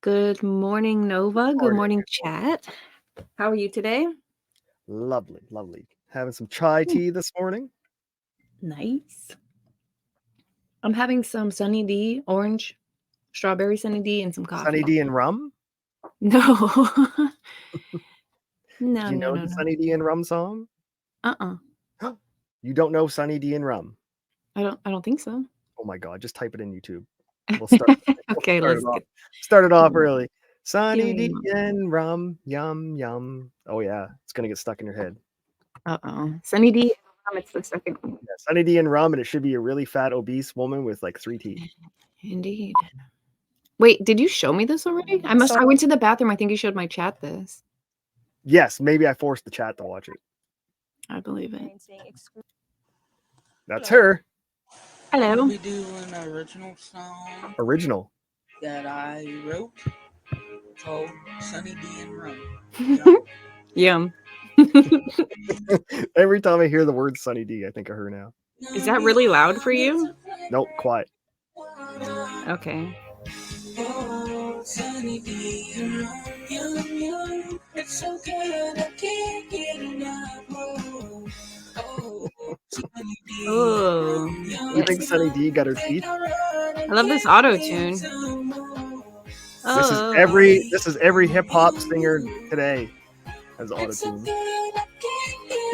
Good morning, Nova. Good Morning. morning, chat. How are you today? Lovely, lovely. Having some chai tea this morning. Nice. I'm having some Sunny D, orange, strawberry Sunny D, and some Sunny coffee. D and rum. No. Do No, you no, know no, the no. Sunny D and rum song? Uh-uh. You don't know Sunny D and rum? I don't think so. Oh my God! Just type it in YouTube. We'll start. We'll Okay, start let's it off. get Start it off give me, early. give Sunny me a D moment. and rum, yum yum. Oh yeah, it's gonna get stuck in your head. Uh-oh. Sunny D, it's the second one. Yeah, Sunny D and rum, and it should be a really fat, obese woman with like 3 teeth. Indeed. Wait, did you show me this already? I went to the bathroom. I think you showed my chat this. Yes, maybe I forced the chat to watch it. I believe it. That's her. Hello. We do an original song Original. that I wrote called Sunny D and Rum. Yum. Every time I hear the word Sunny D, I think of her now. Is that really loud for you? Nope, quiet. Okay. Oh, Sunny D and Rum, yum, yum. It's so good, I can't get enough. Oh, Sunny D Oh, and Rum, You think Sunny D got her teeth? I love this auto tune. Oh, This is every hip hop singer today has auto tune.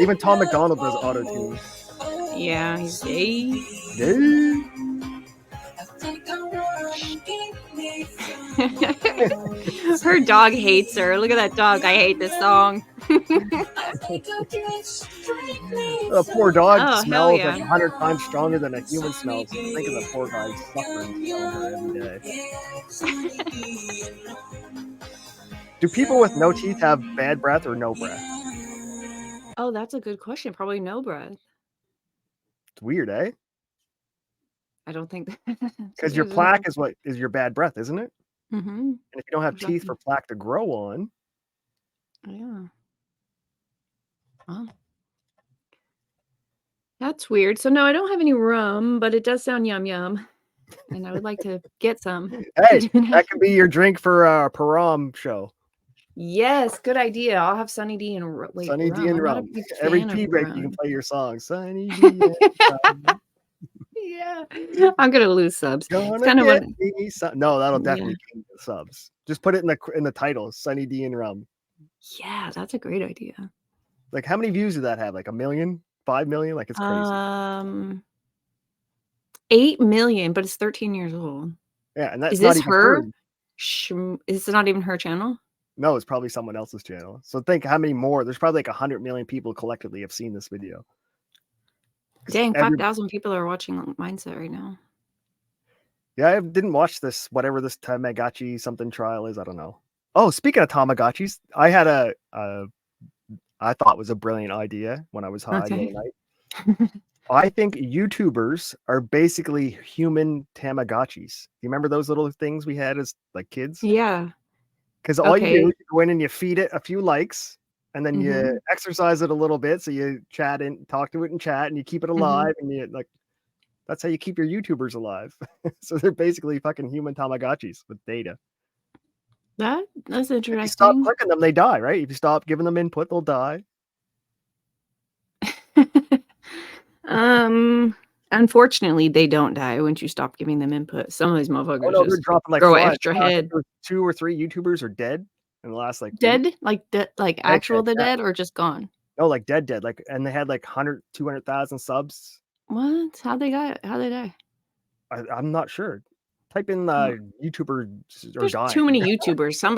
Even Tom McDonald does auto tune. yeah, he's gay. Gay. Her dog hates her. Look at that dog. I hate this song. The poor dog Oh, hell smells yeah. like 100 times stronger than a human smells. Think of the poor guy suffering from her every day. Do people with no teeth have bad breath or no breath? Oh, that's a good question. Probably no breath. It's weird, eh? I don't think Because your plaque is what is your bad breath, isn't it? Mm-hmm. And if you don't have teeth for plaque to grow on, yeah. Oh. That's weird. So no, I don't have any rum, but it does sound yum yum. And I would like to get some. Hey, that could be your drink for a Param show. Yes, good idea. I'll have Sunny D and wait, Sunny rum. D and I'm not a rum. big Every fan tea of break rum. you can play your song. Sunny D and rum. Yeah, I'm gonna lose subs. Gonna It's kind of get what. me some. No, that'll definitely gain the subs. Just put it in the title, Sunny D and rum. Yeah, that's a great idea. Like, how many views did that have? Like 1 million, 5 million? Like, it's crazy. 8 million, but it's 13 years old. Yeah, and that's Is not this even her? her. Is it not even her channel? No, it's probably someone else's channel. So think how many more. There's probably like 100 million people collectively have seen this video. Dang, 5,000 people are watching Mindset right now. Yeah, I didn't watch this, whatever this Tamagotchi something trial is. I don't know. Oh, speaking of Tamagotchis, I had I thought was a brilliant idea when I was high the other night. I think YouTubers are basically human Tamagotchis. You remember those little things we had as like kids? Yeah. Because all you do is you go in and you feed it a few likes, and then you exercise it a little bit. So you chat and talk to it and chat, and you keep it alive, and you like. That's how you keep your YouTubers alive. So they're basically fucking human Tamagotchis with data. That's interesting. If you stop clicking them, they die, right? If you stop giving them input, they'll die. Unfortunately, they don't die once you stop giving them input. Some of these motherfuckers just dropping like grow flies. extra head. 2 or 3 YouTubers are dead in the last like dead, week. like actual dead or just gone? No, like dead, like, and they had like 100, 200,000 subs. What? How'd they die? I'm not sure. Type in YouTuber or There's die. too many YouTubers. Some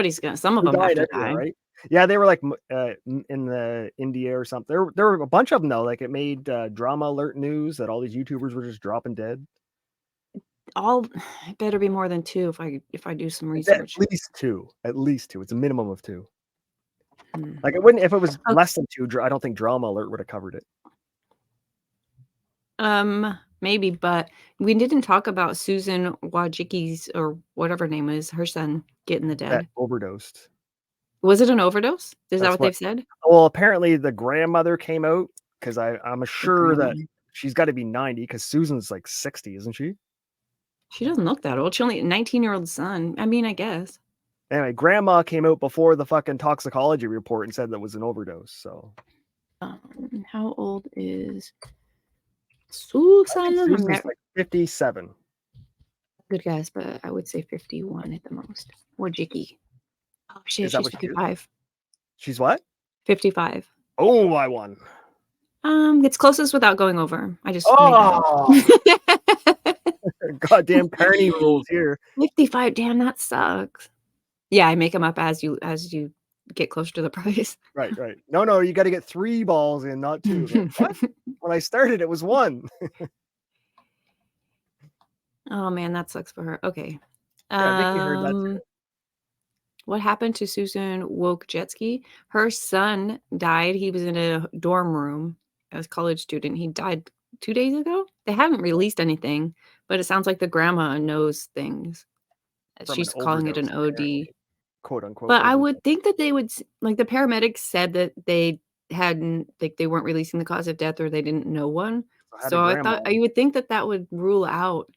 of them have to die. Right? Yeah, they were like in the India or something. There were a bunch of them though. Like it made Drama Alert News that all these YouTubers were just dropping dead. It better be more than 2 if I do some research. At least two. It's a minimum of 2. Like it wouldn't if it was less than 2. I don't think Drama Alert would have covered it. Maybe, but we didn't talk about Susan Wojcicki's or whatever her name is, her son getting the dead. That overdosed. Was it an overdose? Is that what they've said? Well, apparently the grandmother came out because I'm sure that she's got to be 90 because Susan's like 60, isn't she? She doesn't look that old. She only 19-year-old son. I mean, I guess. Anyway, grandma came out before the fucking toxicology report and said that was an overdose. So How old is I Susan? think Susan's like 57. Good guess, but I would say 51 at the most. Or Jicky. Oh shit, Is that she's what she is? 55. She's what? 55. Oh, I won. It's closest without going over. I just Oh, made that up. goddamn Carney rules here. 55. Damn, that sucks. Yeah, I make them up as you get closer to the price. Right. No, you got to get 3 balls in, not 2. Like, what? When I started, it was 1. Oh man, that sucks for her. Okay. Yeah, Vicky heard that too. What happened to Susan Wojcicki? Her son died. He was in a dorm room as a college student. He died 2 days ago. They haven't released anything, but it sounds like the grandma knows things. From She's an calling it an overdose, OD. apparently. Quote unquote. But I overdose. would think that they would, like the paramedics said that they hadn't, like they weren't releasing the cause of death or they didn't know one. How did So I grandma? thought you would think that that would rule out.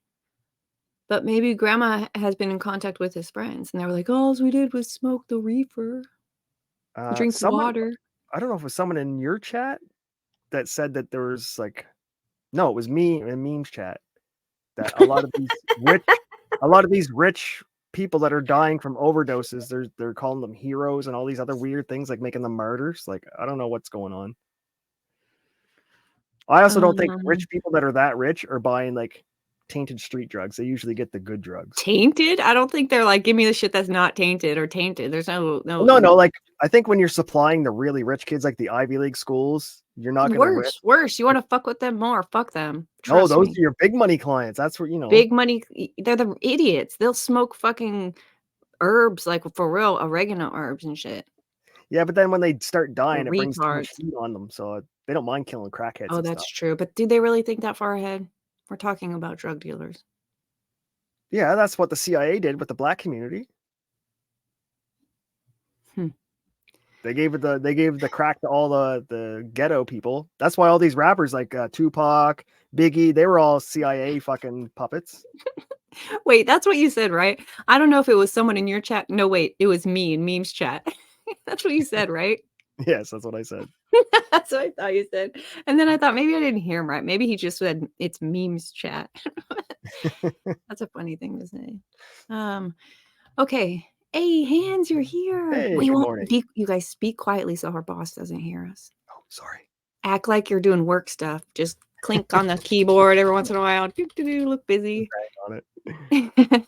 But maybe grandma has been in contact with his friends and they were like, all we did was smoke the reefer, drink water. I don't know if it was someone in your chat that said that there was like, no, it was me in memes chat, that a lot of these rich people that are dying from overdoses, they're calling them heroes and all these other weird things, like making them martyrs. Like, I don't know what's going on. I also don't think rich people that are that rich are buying like tainted street drugs. They usually get the good drugs. Tainted? I don't think they're like, give me the shit that's not tainted or tainted. There's no. Like I think when you're supplying the really rich kids, like the Ivy League schools, you're not going to worse. You want to fuck with them more? Fuck them. No, those are your big money clients. That's what, you know. Big money. They're the idiots. They'll smoke fucking herbs, like for real, oregano herbs and shit. Yeah, but then when they start dying, it brings too much Retards. heat on them, so they don't mind killing crackheads. Oh, and that's stuff. true. But do they really think that far ahead? We're talking about drug dealers. Yeah, that's what the CIA did with the black community. They gave the crack to all the ghetto people. That's why all these rappers like Tupac, Biggie, they were all CIA fucking puppets. Wait, that's what you said, right? I don't know if it was someone in your chat. No, wait, it was me in memes chat. That's what you said, right? Yes, that's what I said. That's what I thought you said. And then I thought maybe I didn't hear him right. Maybe he just said it's memes chat. That's a funny thing to say. Okay. Hey, Hands, you're here. Hey, we good won't morning. you guys speak quietly so our boss doesn't hear us. Oh, sorry. Act like you're doing work stuff. Just clink on the keyboard every once in a while. Look busy. On it.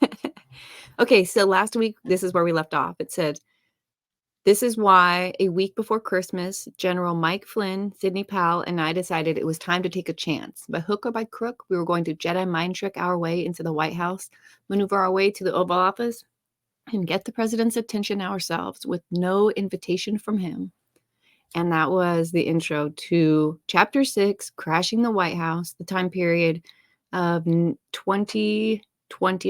Okay, so last week, this is where we left off. It said, this is why a week before Christmas, General Mike Flynn, Sidney Powell, and I decided it was time to take a chance. By hook or by crook, we were going to Jedi mind trick our way into the White House, maneuver our way to the Oval Office, and get the president's attention ourselves with no invitation from him. And that was the intro to Chapter 6, Crashing the White House, the time period of 2020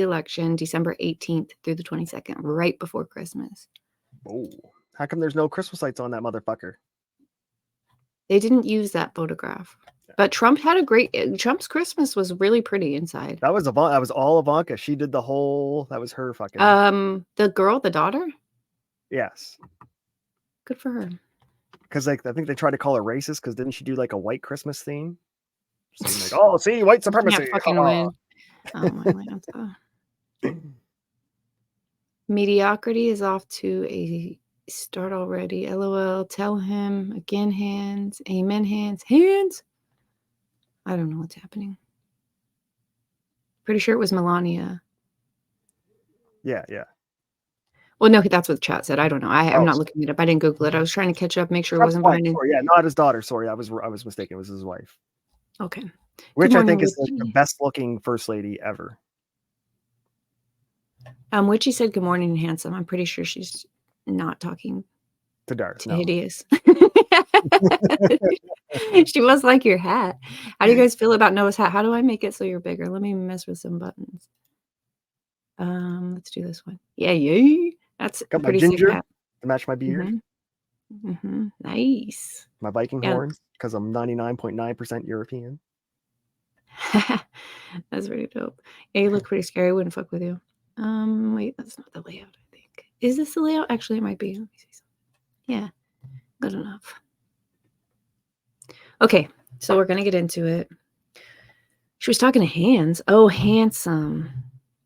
election, December 18th through the 22nd, right before Christmas. Oh, how come there's no Christmas lights on that motherfucker? They didn't use that photograph. But Trump had Trump's Christmas was really pretty inside. That was all Ivanka. She did the whole, that was her fucking. The girl, the daughter? Yes. Good for her. Because like I think they tried to call her racist because didn't she do like a white Christmas theme? So like, oh, see, white supremacy. Fucking win. Oh my God. Mediocrity is off to a start already. LOL. Tell him again, Hands. Amen, Hands. Hands. I don't know what's happening. Pretty sure it was Melania. Yeah. Well, no, that's what the chat said. I don't know. I'm not looking it up. I didn't Google it. I was trying to catch up, make sure it wasn't behind it. Yeah, not his daughter. Sorry, I was mistaken. It was his wife. Okay. Which I think is the best looking first lady ever. Witchy said good morning, handsome. I'm pretty sure she's not talking to Darth. To Hideous. She must like your hat. How do you guys feel about Noah's hat? How do I make it so you're bigger? Let me mess with some buttons. Let's do this one. Yeah. That's got pretty my ginger sick hat. to match my beard. Nice. My Viking horns because I'm 99.9% European. That's pretty dope. Yeah, you look pretty scary. I wouldn't fuck with you. Wait, that's not the layout, I think. Is this the layout? Actually, it might be. Let me see something. Yeah, good enough. Okay, so we're gonna get into it. She was talking to Hands. Oh, handsome.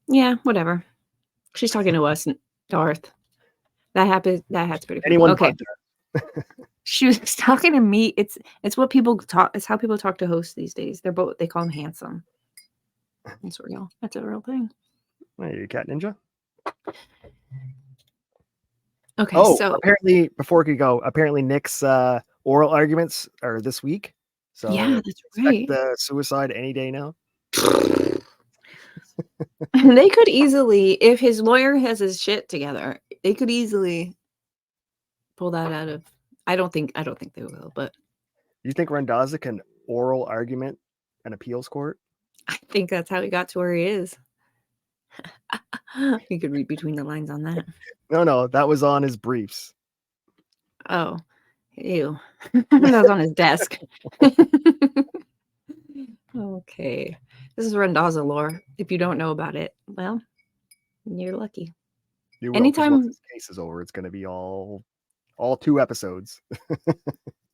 Yeah, whatever. She's talking to us, Darth. That happened. That hat's pretty funny. Anyone Okay. but She was talking to me. It's what people talk. It's how people talk to hosts these days. They call him handsome. That's real. That's a real thing. Hey, you cat ninja. Okay, Oh, so apparently, before we go, apparently Nick's oral arguments are this week. So yeah, that's expect right. the suicide any day now. They could easily, if his lawyer has his shit together, they could easily pull that out of. I don't think they will, but You think Randazza can oral argument an appeals court? I think that's how he got to where he is. You could read between the lines on that. No, that was on his briefs. Oh, ew. That was on his desk. Okay. This is Randazza lore. If you don't know about it, well, you're lucky. You will, 'cause Anytime. once this case is over, it's going to be all 2 episodes.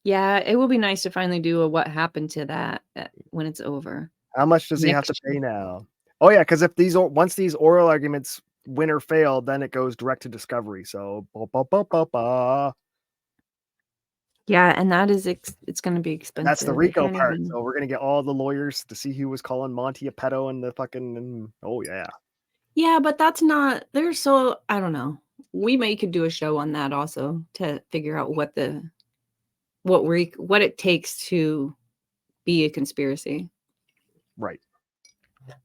Yeah, it will be nice to finally do a what happened to that when it's over. How much does he have to Next pay now? Oh yeah, because if once these oral arguments win or fail, then it goes direct to discovery. So Yeah, and that is it's going to be expensive. that's the Rico part. So we're gonna get all the lawyers to see who was calling Monty a pedo and the fucking. Oh yeah. Yeah, but that's not. They're so. I don't know. We could do a show on that also to figure out what it takes to be a conspiracy. Right.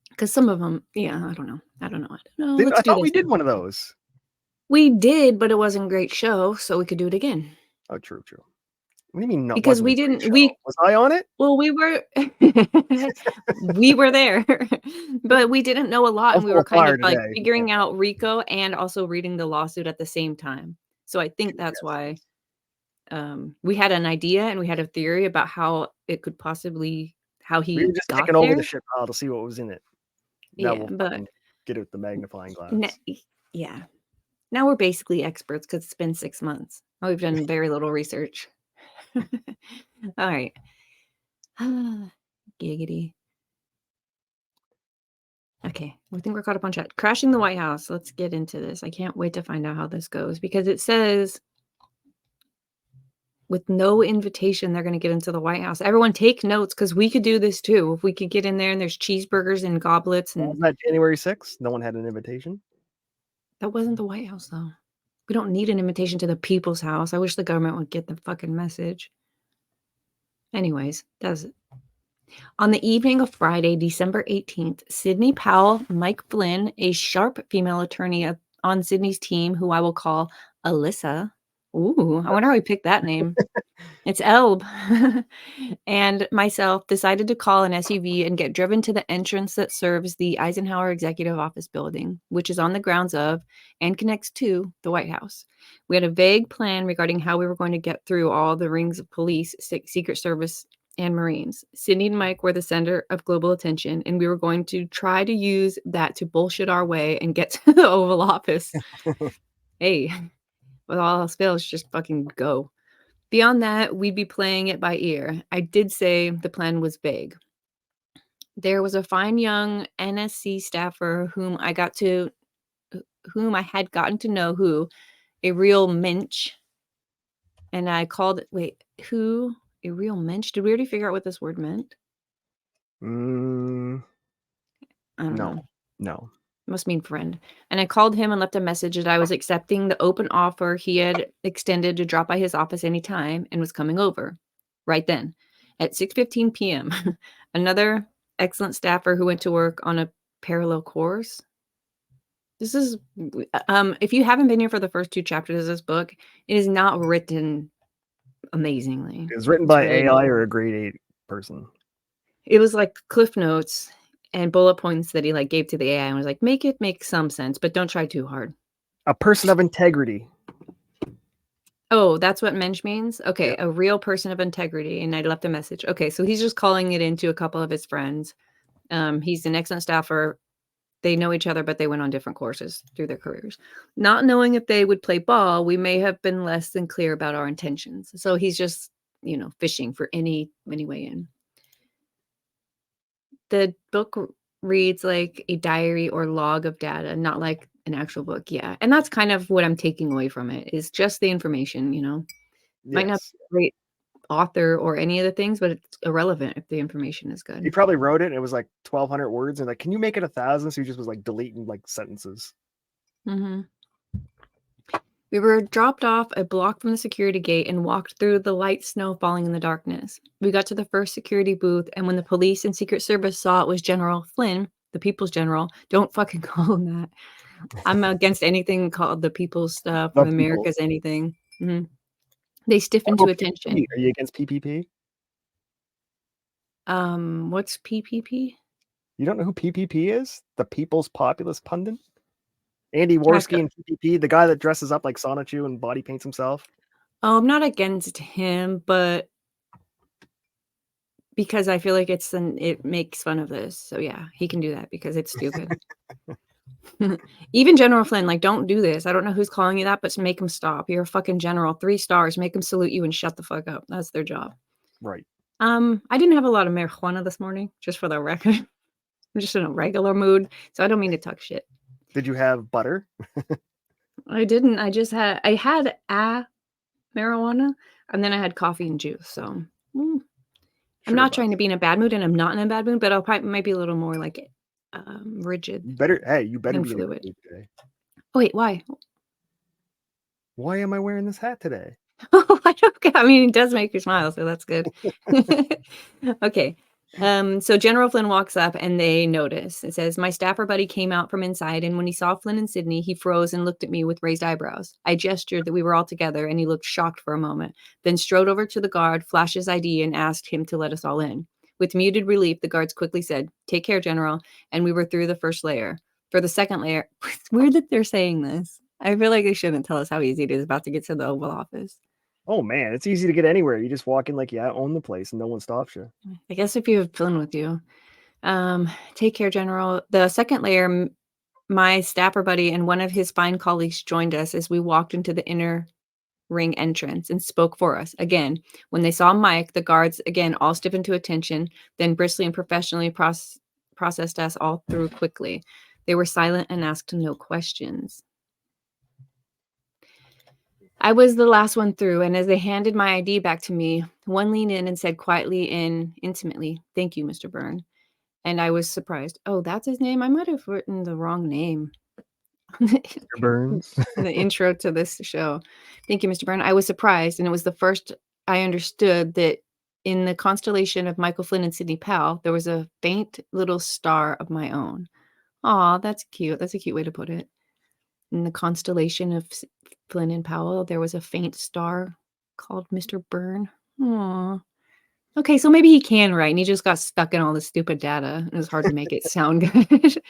Because some of them, yeah, I don't know. I thought we did one of those. We did, but it wasn't a great show, so we could do it again. Oh, true. What do you mean? Because we didn't. Was I on it? Well, we were. We were there, but we didn't know a lot, and we were kind of like figuring out Rico and also reading the lawsuit at the same time. So I think that's why we had an idea and we had a theory about how it could possibly we were just taking over the shit pile to see what was in it. Now yeah, we'll but get it with the magnifying glass. Yeah. Now we're basically experts because it's been 6 months. We've done very little research. All right. Giggity. Okay, I think we're caught up on chat. Crashing the White House. Let's get into this. I can't wait to find out how this goes because it says with no invitation, they're going to get into the White House. Everyone take notes because we could do this too. If we could get in there and there's cheeseburgers and goblets. And wasn't that January 6th? No one had an invitation? That wasn't the White House, though. We don't need an invitation to the people's house. I wish the government would get the fucking message. Anyways, does it. On the evening of Friday, December 18th, Sidney Powell, Mike Flynn, a sharp female attorney on Sidney's team, who I will call Alyssa. Ooh, I wonder how he picked that name. It's Elb. And myself decided to call an SUV and get driven to the entrance that serves the Eisenhower Executive Office building, which is on the grounds of and connects to the White House. We had a vague plan regarding how we were going to get through all the rings of police, Secret Service, and Marines. Sidney and Mike were the center of global attention, and we were going to try to use that to bullshit our way and get to the Oval Office. Hey, with all else fails, just fucking go. Beyond that, we'd be playing it by ear. I did say the plan was vague. There was a fine young NSC staffer whom I had gotten to know, a real mensch. And I called, a real mensch? Did we already figure out what this word meant? I don't know. No. It must mean friend. And I called him and left a message that I was accepting the open offer he had extended to drop by his office anytime and was coming over right then at 6:15 p.m. Another excellent staffer who went to work on a parallel course. This is, if you haven't been here for the first 2 chapters of this book, it is not written amazingly. It was written by AI or a grade 8 person. It was like Cliff Notes and bullet points that he gave to the AI and was like, make it make some sense, but don't try too hard. A person of integrity. Oh, that's what mensch means? Okay, yeah. A real person of integrity. And I left a message. Okay, so he's just calling it into a couple of his friends. He's an excellent staffer they know each other, but they went on different courses through their careers. Not knowing if they would play ball, we may have been less than clear about our intentions. So he's just, fishing for any way in. The book reads like a diary or log of data, not like an actual book. Yeah. And that's kind of what I'm taking away from it, is just the information, Might not Yes. be a great author or any of the things, but it's irrelevant if the information is He good. probably wrote it and it was like 1,200 words and like, can you make it 1,000? So he just was like deleting like sentences. Mm-hmm. We were dropped off a block from the security gate and walked through the light snow falling in the darkness. We got to the first security booth, and when the police and Secret Service saw it was General Flynn, the People's General, don't fucking call him that. I'm against anything called the People's stuff The or America's anything. They stiffened to attention. PPP. Are you against PPP? What's PPP? You don't know who PPP is? The People's Populist Pundit? Andy Worski and PPP, the guy that dresses up like Sonichu and body paints himself. Oh, I'm not against him, but because I feel like it makes fun of this. So yeah, he can do that because it's stupid. Even General Flynn, like, don't do this. I don't know who's calling you that, but make him stop. You're a fucking general, 3 stars. Make him salute you and shut the fuck up. That's their job. Right. I didn't have a lot of marijuana this morning, just for the record. I'm just in a regular mood, so I don't mean to talk shit. Did you have butter? I didn't. I had a marijuana, and then I had coffee and juice. So I'm not trying to be in a bad mood, and I'm not in a bad mood, but I'll might be a little more like rigid. You better be and in a fluid. good mood today. Oh, wait, why? Why am I wearing this hat today? I don't get. I mean, it does make you smile, so that's good. Okay. So General Flynn walks up and they notice. It says, my staffer buddy came out from inside, and when he saw Flynn and Sydney, he froze and looked at me with raised eyebrows. I gestured that we were all together, and he looked shocked for a moment, then strode over to the guard, flashed his ID, and asked him to let us all in. With muted relief, the guards quickly said, take care, General, and we were through the first layer. For the second layer, it's weird that they're saying this. I feel like they shouldn't tell us how easy it is about to get to the Oval Office. Oh man, it's easy to get anywhere. You just walk in like you own the place and no one stops you. I guess if you have Flynn with you. Take care, General. The second layer, my staffer buddy and one of his fine colleagues joined us as we walked into the inner ring entrance and spoke for us. Again, when they saw Mike, the guards, again, all stiffened to attention, then briskly and professionally processed us all through quickly. They were silent and asked no questions. I was the last one through, and as they handed my ID back to me, one leaned in and said quietly and intimately, thank you, Mr. Byrne. And I was surprised. Oh, that's his name? I might have written the wrong name. Mr. Burns. The intro to this show. Thank you, Mr. Byrne. I was surprised, and it was the first I understood that in the constellation of Michael Flynn and Sidney Powell, there was a faint little star of my own. Aw, that's cute. That's a cute way to put it. In the constellation of Flynn and Powell, there was a faint star called Mr. Byrne. Aw. Okay, so maybe he can write, and he just got stuck in all this stupid data. It was hard to make it sound good.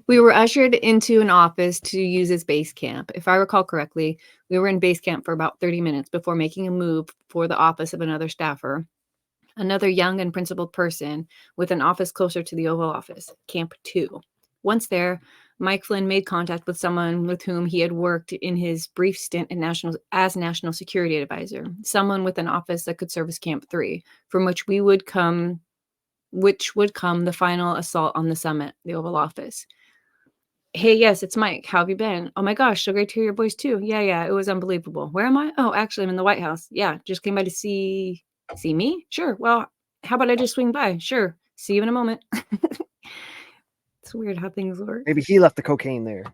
We were ushered into an office to use as base camp. If I recall correctly, we were in base camp for about 30 minutes before making a move for the office of another staffer, another young and principled person with an office closer to the Oval Office, Camp 2. Once there, Mike Flynn made contact with someone with whom he had worked in his brief stint as National Security Advisor, someone with an office that could serve as Camp 3, from which would come the final assault on the summit, the Oval Office. Hey, yes, it's Mike. How have you been? Oh my gosh, so great to hear your voice too. Yeah, it was unbelievable. Where am I? Oh, actually, I'm in the White House. Yeah, just came by to see me? Sure. Well, how about I just swing by? Sure. See you in a moment. It's weird how things work. Maybe he left the cocaine there.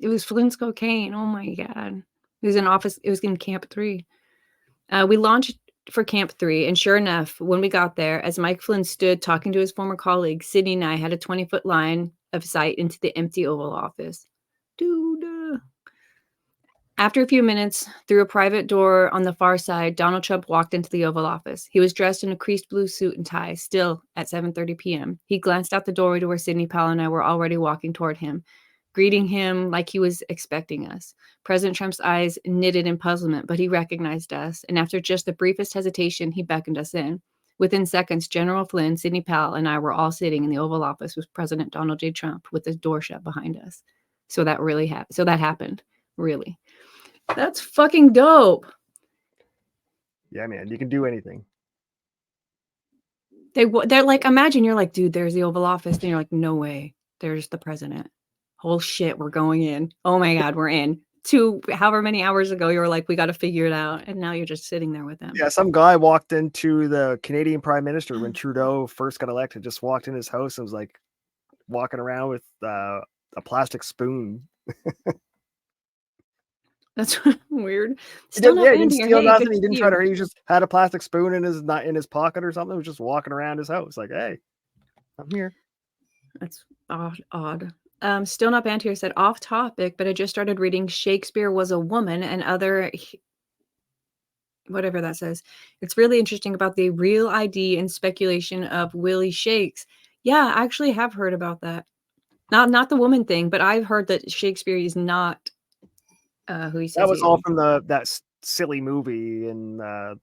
It was Flynn's cocaine. Oh my God. It was in office. It was in Camp 3. We launched for Camp 3, and sure enough, when we got there, as Mike Flynn stood talking to his former colleague, Sydney and I had a 20-foot line of sight into the empty Oval Office. Dude. After a few minutes, through a private door on the far side, Donald Trump walked into the Oval Office. He was dressed in a creased blue suit and tie, still at 7:30 p.m. He glanced out the doorway to where Sidney Powell and I were already walking toward him, greeting him like he was expecting us. President Trump's eyes knitted in puzzlement, but he recognized us, and after just the briefest hesitation, he beckoned us in. Within seconds, General Flynn, Sidney Powell, and I were all sitting in the Oval Office with President Donald J. Trump with the door shut behind us. So that really happened. So that happened. Really. That's fucking dope. Yeah, man, you can do anything. They're like, imagine you're like, dude, there's the Oval Office. And you're like, no way. There's the president. Oh shit, we're going in. Oh my God, we're in. However many hours ago, you were like, we got to figure it out. And now you're just sitting there with them. Yeah, some guy walked into the Canadian Prime Minister when Trudeau first got elected, just walked in his house and was like walking around with a plastic spoon. That's weird. Still He not didn't banding your steal hey, nothing. good He to didn't see try to you. hurt. He just had a plastic spoon in his pocket or something. He was just walking around his house like, hey, I'm here. That's odd. Still not banned here said off topic, but I just started reading Shakespeare Was a Woman and other whatever that says. It's really interesting about the real ID and speculation of Willie Shakes. Yeah, I actually have heard about that. Not the woman thing, but I've heard that Shakespeare is not who he That says was he all is. from that silly movie in the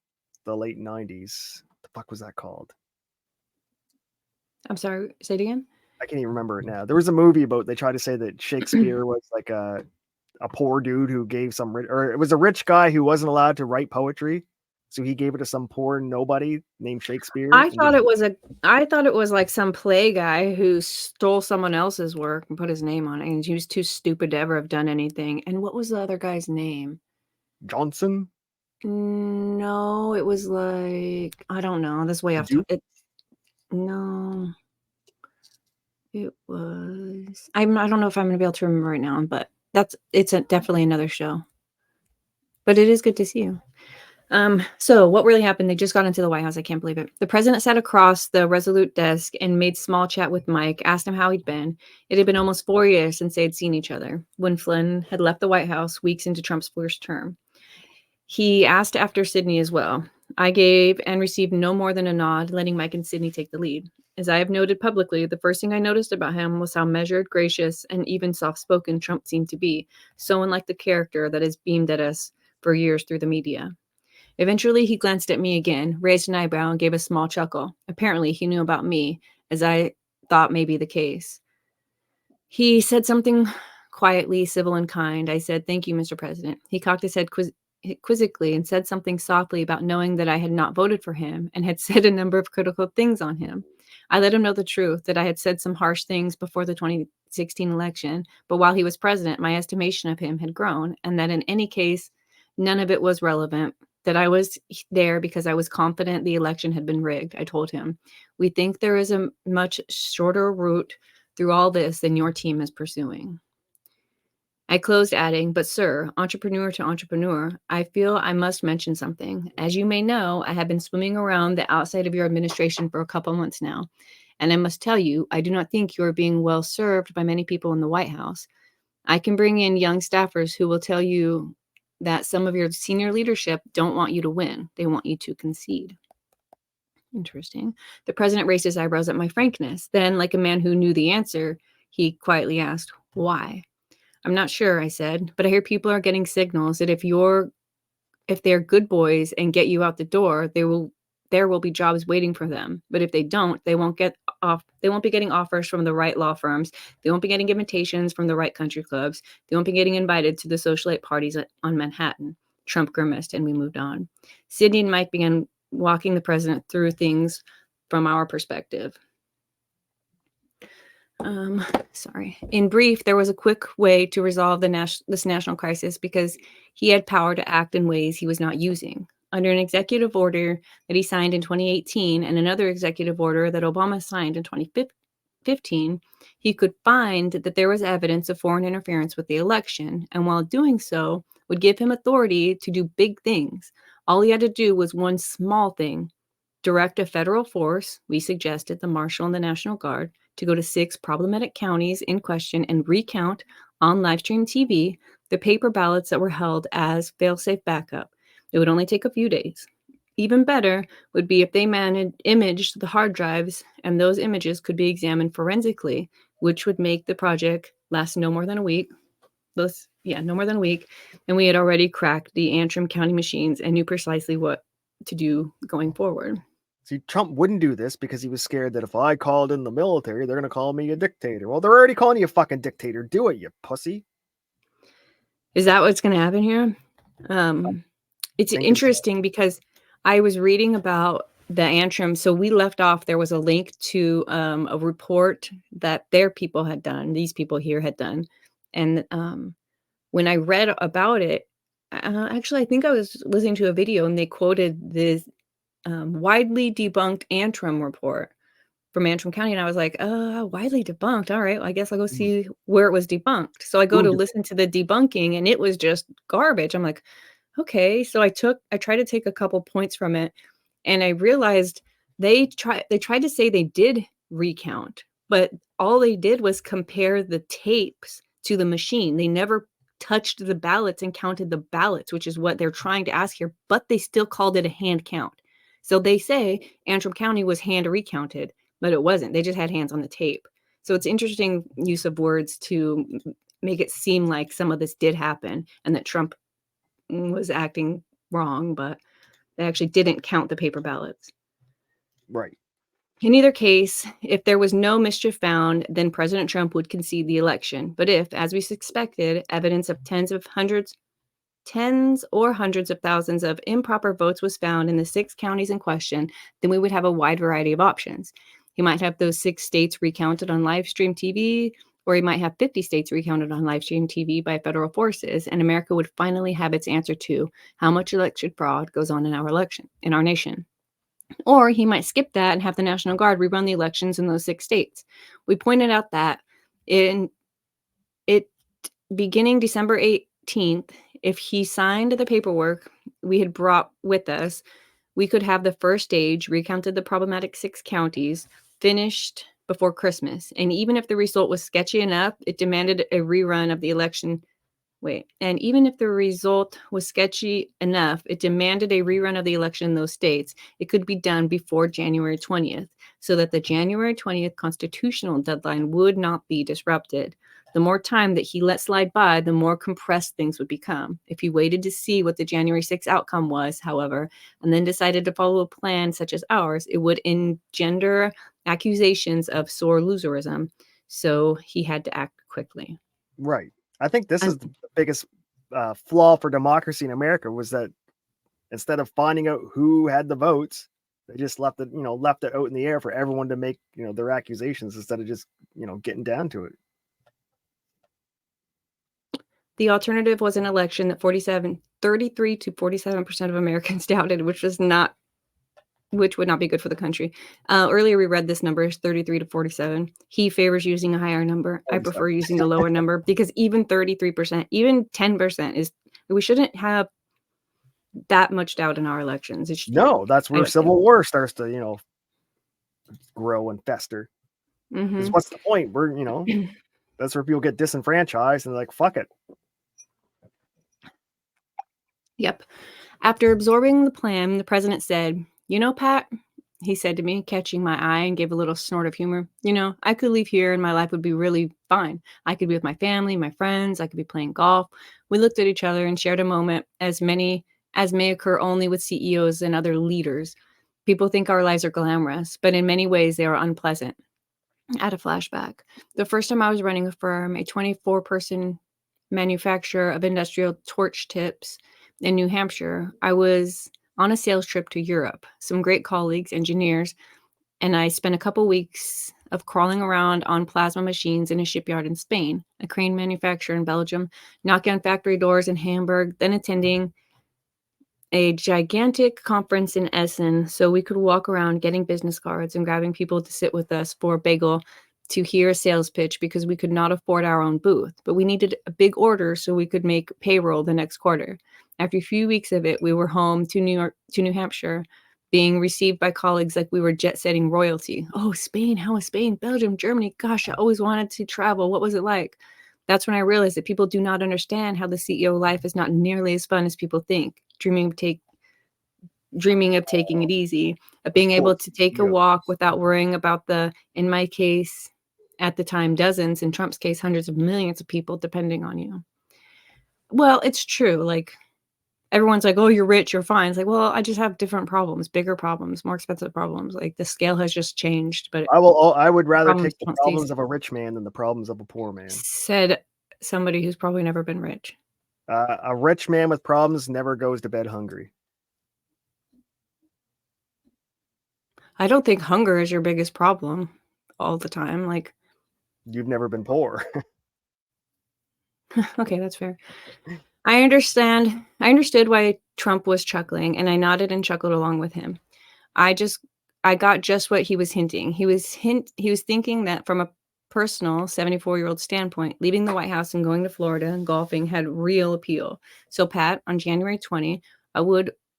late 90s. The fuck was that called? I'm sorry, say it again. I can't even remember it now. There was a movie about they tried to say that Shakespeare was like a poor dude who gave or it was a rich guy who wasn't allowed to write poetry, so he gave it to some poor nobody named Shakespeare. I thought it was like some play guy who stole someone else's work and put his name on it, and he was too stupid to ever have done anything. And what was the other guy's name? Johnson. No, it was like I don't know. This way off. No, it was. I don't know if I'm gonna be able to remember right now, but it's definitely another show. But it is good to see you. So what really happened? They just got into the White House. I can't believe it. The president sat across the Resolute desk and made small chat with Mike, asked him how he'd been. It had been almost 4 years since they had seen each other when Flynn had left the White House weeks into Trump's first term. He asked after Sydney as well. I gave and received no more than a nod, letting Mike and Sydney take the lead. As I have noted publicly, the first thing I noticed about him was how measured, gracious, and even soft-spoken Trump seemed to be, so unlike the character that has beamed at us for years through the media. Eventually, he glanced at me again, raised an eyebrow, and gave a small chuckle. Apparently, he knew about me, as I thought may be the case. He said something quietly, civil and kind. I said, "Thank you, Mr. President." He cocked his head quizzically and said something softly about knowing that I had not voted for him and had said a number of critical things on him. I let him know the truth, that I had said some harsh things before the 2016 election, but while he was president, my estimation of him had grown, and that in any case, none of it was relevant. That I was there because I was confident the election had been rigged, I told him. We think there is a much shorter route through all this than your team is pursuing. I closed, adding, but sir, entrepreneur to entrepreneur, I feel I must mention something. As you may know, I have been swimming around the outside of your administration for a couple months now, and I must tell you, I do not think you are being well served by many people in the White House. I can bring in young staffers who will tell you that some of your senior leadership don't want you to win. They want you to concede. Interesting. The president raised his eyebrows at my frankness. Then, like a man who knew the answer, he quietly asked, why? I'm not sure, I said, but I hear people are getting signals that if they're good boys and get you out the door, there will be jobs waiting for them. But if they don't, they won't be getting offers from the right law firms. They won't be getting invitations from the right country clubs. They won't be getting invited to the socialite parties on Manhattan. Trump grimaced and we moved on. Sydney and Mike began walking the president through things from our perspective. Sorry. In brief, there was a quick way to resolve this national crisis because he had power to act in ways he was not using. Under an executive order that he signed in 2018 and another executive order that Obama signed in 2015, he could find that there was evidence of foreign interference with the election, and while doing so, would give him authority to do big things. All he had to do was one small thing: direct a federal force, we suggested the Marshal and the National Guard, to go to 6 problematic counties in question and recount on live stream TV the paper ballots that were held as fail-safe backup. It would only take a few days. Even better would be if they imaged the hard drives and those images could be examined forensically, which would make the project last no more than a week. No more than a week. And we had already cracked the Antrim County machines and knew precisely what to do going forward. See, Trump wouldn't do this because he was scared that if I called in the military, they're going to call me a dictator. Well, they're already calling you a fucking dictator. Do it, you pussy. Is that what's going to happen here? It's think it's- interesting because I was reading about the Antrim. So we left off, there was a link to a report that their people had done, these people here had done. And when I read about it, actually, I think I was listening to a video and they quoted this widely debunked Antrim report from Antrim County. And I was like, widely debunked. All right, well, I guess I'll go see where it was debunked. So I go to listen to the debunking and it was just garbage. I'm like, okay. So I tried to take a couple points from it and I realized they tried to say they did recount, but all they did was compare the tapes to the machine. They never touched the ballots and counted the ballots, which is what they're trying to ask here, but they still called it a hand count. So they say Antrim County was hand recounted, but it wasn't. They just had hands on the tape. So it's interesting use of words to make it seem like some of this did happen and that Trump was acting wrong, but they actually didn't count the paper ballots. Right. In either case, if there was no mischief found, then President Trump would concede the election. But if, as we suspected, evidence of tens or hundreds of thousands of improper votes was found in the 6 counties in question, then we would have a wide variety of options. He might have those 6 states recounted on live stream TV, or he might have 50 states recounted on live stream TV by federal forces, and America would finally have its answer to how much election fraud goes on in our nation. Or he might skip that and have the National Guard rerun the elections in those 6 states. We pointed out that beginning December 18th, if he signed the paperwork we had brought with us, we could have the first stage, recounted the problematic 6 counties, finished before Christmas. And even if the result was sketchy enough, it demanded a rerun of the election. And even if the result was sketchy enough, it demanded a rerun of the election in those states. It could be done before January 20th, so that the January 20th constitutional deadline would not be disrupted. The more time that he let slide by, the more compressed things would become. If he waited to see what the January 6th outcome was, however, and then decided to follow a plan such as ours, it would engender accusations of sore loserism. So he had to act quickly. Right. I think this is the biggest flaw for democracy in America, was that instead of finding out who had the votes, they just left it out in the air for everyone to make, their accusations instead of just, getting down to it. The alternative was an election that 33 to 47% of Americans doubted, which would not be good for the country. Earlier, we read this number is 33 to 47. He favors using a higher number. I prefer using the lower number because even 33%, even 10% we shouldn't have that much doubt in our elections. No, that's where civil war starts to, grow and fester. Because what's the point? We're, that's where people get disenfranchised and they're like, fuck it. Yep. After absorbing the plan, the president said, Pat, he said to me, catching my eye, and gave a little snort of humor. I could leave here and my life would be really fine. I could be with my family, my friends. I could be playing golf. We looked at each other and shared a moment as may occur only with CEOs and other leaders. People think our lives are glamorous, but in many ways they are unpleasant. Add a flashback. The first time I was running a firm, a 24-person manufacturer of industrial torch tips in New Hampshire, I was on a sales trip to Europe. Some great colleagues, engineers, and I spent a couple weeks of crawling around on plasma machines in a shipyard in Spain, a crane manufacturer in Belgium, knocking on factory doors in Hamburg, then attending a gigantic conference in Essen so we could walk around getting business cards and grabbing people to sit with us for a bagel to hear a sales pitch because we could not afford our own booth, but we needed a big order so we could make payroll the next quarter. After a few weeks of it, we were home to New Hampshire, being received by colleagues like we were jet-setting royalty. Oh, Spain, how was Spain? Belgium, Germany, gosh, I always wanted to travel. What was it like? That's when I realized that people do not understand how the CEO life is not nearly as fun as people think. Dreaming of taking it easy, of being able to take a walk without worrying about in my case, at the time, dozens, in Trump's case, hundreds of millions of people depending on you. Well, it's true. Like, everyone's like, oh, you're rich, you're fine. It's like, well, I just have different problems, bigger problems, more expensive problems. Like the scale has just changed, but I would rather problems take the don't stay. problems of a rich man than the problems of a poor man. Said somebody who's probably never been rich. A rich man with problems never goes to bed hungry. I don't think hunger is your biggest problem all the time. Like, You've never been poor. okay, that's fair. I understood why Trump was chuckling, and I nodded and chuckled along with him. I got just what he was hinting. He was thinking that from a personal 74-year-old standpoint, leaving the White House and going to Florida and golfing had real appeal. So Pat, on January 20,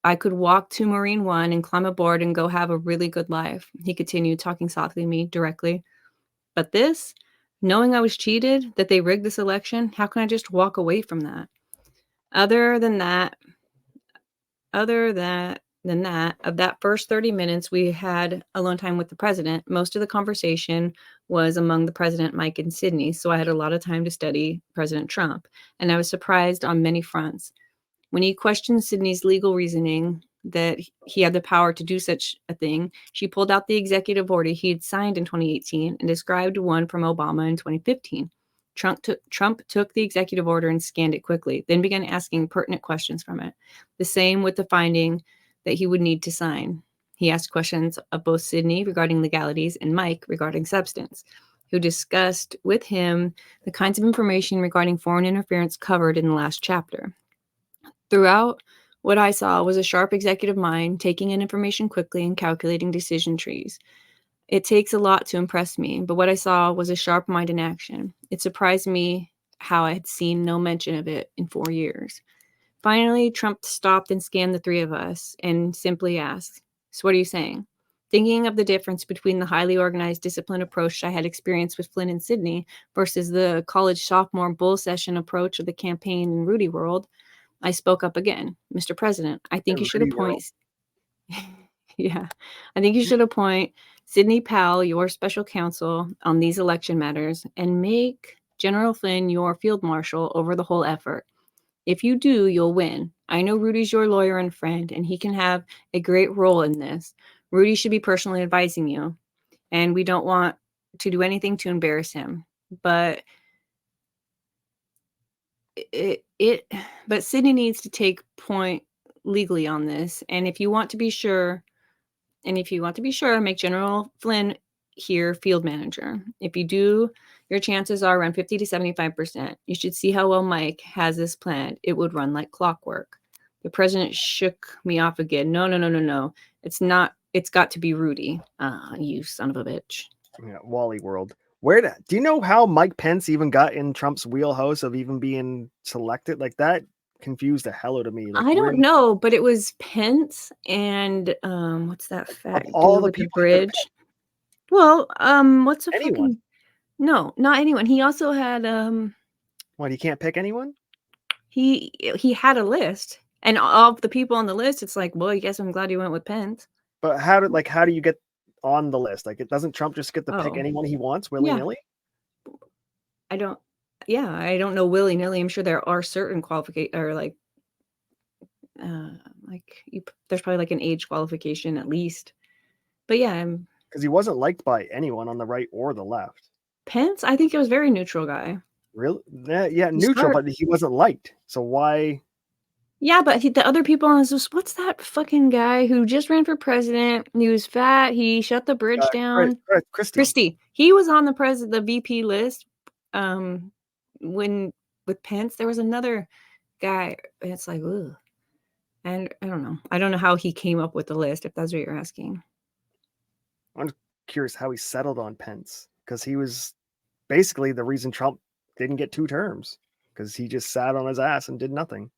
I could walk to Marine One and climb aboard and go have a really good life. He continued, talking softly to me directly. But this, knowing I was cheated, that they rigged this election, how can I just walk away from that? Other than that, of that first 30 minutes we had alone time with the president, most of the conversation was among the president, Mike, and Sydney. So I had a lot of time to study President Trump, and I was surprised on many fronts. When he questioned Sydney's legal reasoning that he had the power to do such a thing, she pulled out the executive order he had signed in 2018 and described one from Obama in 2015. Trump took the executive order and scanned it quickly, then began asking pertinent questions from it. The same with the finding that he would need to sign. He asked questions of both Sydney regarding legalities and Mike regarding substance, who discussed with him the kinds of information regarding foreign interference covered in the last chapter. Throughout, what I saw was a sharp executive mind taking in information quickly and calculating decision trees. It takes a lot to impress me, but what I saw was a sharp mind in action. It surprised me how I had seen no mention of it in 4 years. Finally, Trump stopped and scanned the three of us and simply asked, so what are you saying? Thinking of the difference between the highly organized, disciplined approach I had experienced with Flynn and Sydney versus the college sophomore bull session approach of the campaign in Rudy world, I spoke up again. Mr. President, I think you should appoint... Yeah, I think you should appoint Sidney Powell, your special counsel on these election matters, and make General Flynn your field marshal over the whole effort. If you do, you'll win. I know Rudy's your lawyer and friend, and he can have a great role in this. Rudy should be personally advising you, and we don't want to do anything to embarrass him. But Sidney needs to take point legally on this, and if you want to be sure, make General Flynn here field manager. If you do, your chances are around 50 to 75%. You should see how well Mike has this planned. It would run like clockwork. The president shook me off again. No. It's not. It's got to be Rudy. You son of a bitch. Yeah, Wally World. Do you know how Mike Pence even got in Trump's wheelhouse of even being selected? Like that confused the hell out of me. Like, I don't know, but it was Pence and what's that fat all dude the with the people bridge? Well, what's a anyone? fucking... No, not anyone. He also had What, he can't pick anyone? he had a list, and all of the people on the list, it's like, well, I guess I'm glad you went with Pence. But how do you get on the list? Like, doesn't Trump just get to pick anyone he wants willy-nilly? I don't know willy-nilly. I'm sure there are certain qualifications, or there's probably like an age qualification at least. But yeah, because he wasn't liked by anyone on the right or the left. Pence, I think he was a very neutral guy. Really? Yeah, neutral, but he wasn't liked. So why? Yeah, but the other people on this, what's that fucking guy who just ran for president? He was fat. He shut the bridge down. Christie. He was on the VP list. When with Pence, there was another guy. And it's like, ugh. And I don't know. I don't know how he came up with the list, if that's what you're asking. I'm curious how he settled on Pence, because he was basically the reason Trump didn't get 2 terms, because he just sat on his ass and did nothing.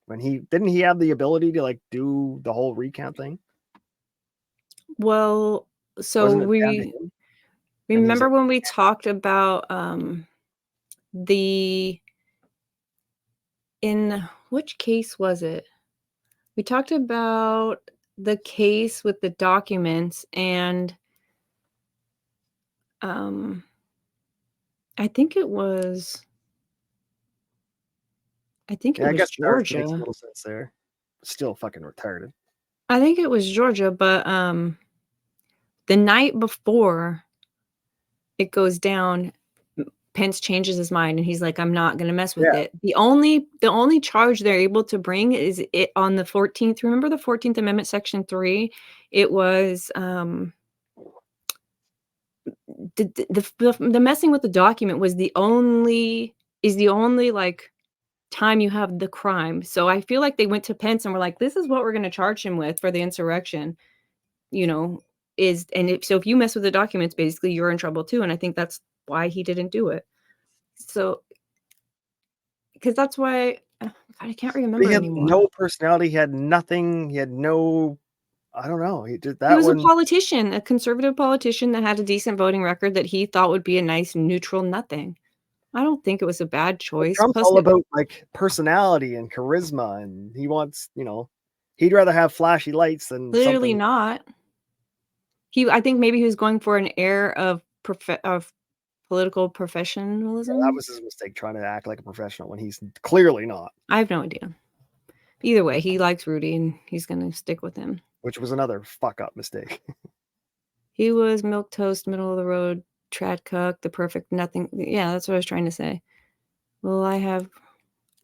When didn't he have the ability to like do the whole recount thing? Well, so we remember when we talked about in which case was it? We talked about the case with the documents, and I think it was I guess Georgia. makes a little sense there. still fucking retarded. I think it was Georgia, but the night before it goes down, Pence changes his mind and he's like, I'm not gonna mess with Yeah. it. The only charge they're able to bring is it on the 14th. Remember the 14th Amendment, Section 3? It was the messing with the document was the only like time you have the crime. So I feel like they went to Pence and were like, this is what we're gonna charge him with for the insurrection, you know, if you mess with the documents, basically you're in trouble too. And I think that's why he didn't do it. So because that's why God, I can't He remember had anymore. no personality. He had nothing. He had no. I don't know. He did He that was one. a politician, a conservative politician that had a decent voting record that he thought would be a nice neutral nothing. I don't think it was a bad choice. Trump's Plus, all about like personality and charisma, and he wants, he'd rather have flashy lights than literally something. not. I think maybe he was going for an air of political Yeah, that professionalism. was his mistake, trying to act like a professional when he's clearly not. I have no idea. Either way, he likes Rudy and he's gonna stick with him. Which was another fuck up mistake. He was milquetoast, middle of the road, trad cuck, the perfect nothing. Yeah, that's what I was trying to say. Well, I have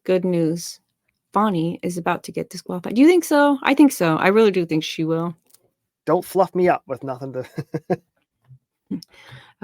good news. Bonnie is about to get disqualified. Do you think so? I think so. I really do think she will. Don't fluff me up with nothing to.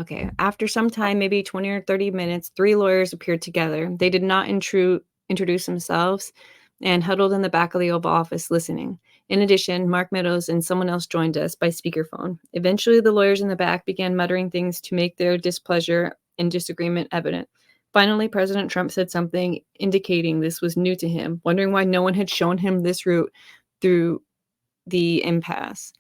Okay. After some time, maybe 20 or 30 minutes, 3 lawyers appeared together. They did not introduce themselves and huddled in the back of the Oval Office listening. In addition, Mark Meadows and someone else joined us by speakerphone. Eventually, the lawyers in the back began muttering things to make their displeasure and disagreement evident. Finally, President Trump said something indicating this was new to him, wondering why no one had shown him this route through the impasse.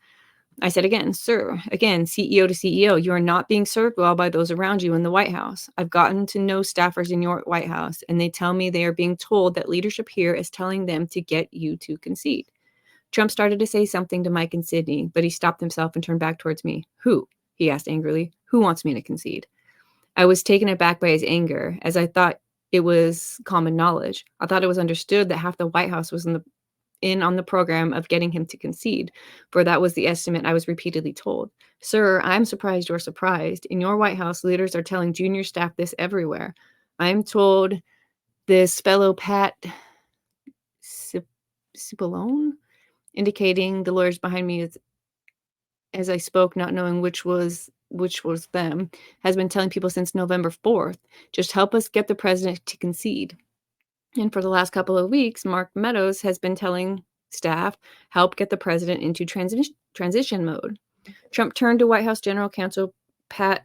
I said again, sir, again, CEO to CEO, you are not being served well by those around you in the White House. I've gotten to know staffers in your White House, and they tell me they are being told that leadership here is telling them to get you to concede. Trump started to say something to Mike and Sidney, but he stopped himself and turned back towards me. Who? He asked angrily. Who wants me to concede? I was taken aback by his anger, as I thought it was common knowledge. I thought it was understood that half the White House was in on the program of getting him to concede, for that was the estimate I was repeatedly told. Sir, I'm surprised you're surprised. In your White House, leaders are telling junior staff this everywhere. I'm told this fellow Pat Cipollone, indicating the lawyers behind me as I spoke, not knowing which was them, has been telling people since November 4th, just help us get the president to concede. And for the last couple of weeks, Mark Meadows has been telling staff, help get the president into transition mode. Trump turned to White House General Counsel Pat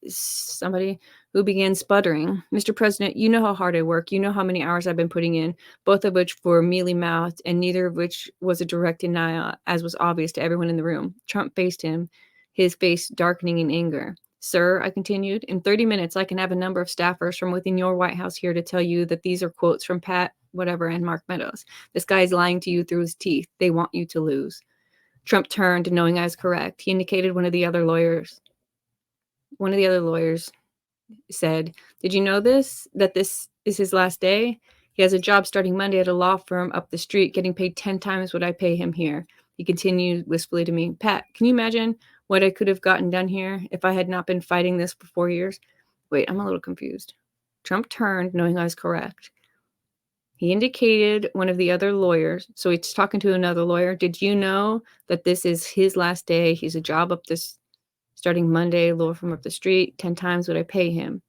somebody who began sputtering. Mr. President, you know how hard I work. You know how many hours I've been putting in, both of which were mealy-mouthed and neither of which was a direct denial, as was obvious to everyone in the room. Trump faced him, his face darkening in anger. Sir, I continued, in 30 minutes, I can have a number of staffers from within your White House here to tell you that these are quotes from Pat, whatever, and Mark Meadows. This guy is lying to you through his teeth. They want you to lose. Trump turned, knowing I was correct. He indicated one of the other lawyers. One of the other lawyers said, did you know that this is his last day? He has a job starting Monday at a law firm up the street, getting paid 10 times what I pay him here. He continued wistfully to me, Pat, can you imagine what I could have gotten done here if I had not been fighting this for 4 years? Wait, I'm a little confused. Trump turned, knowing I was correct. He indicated one of the other lawyers. So he's talking to another lawyer. Did you know that this is his last day? He's a job up this starting Monday, law firm up the street, 10 times what I pay him.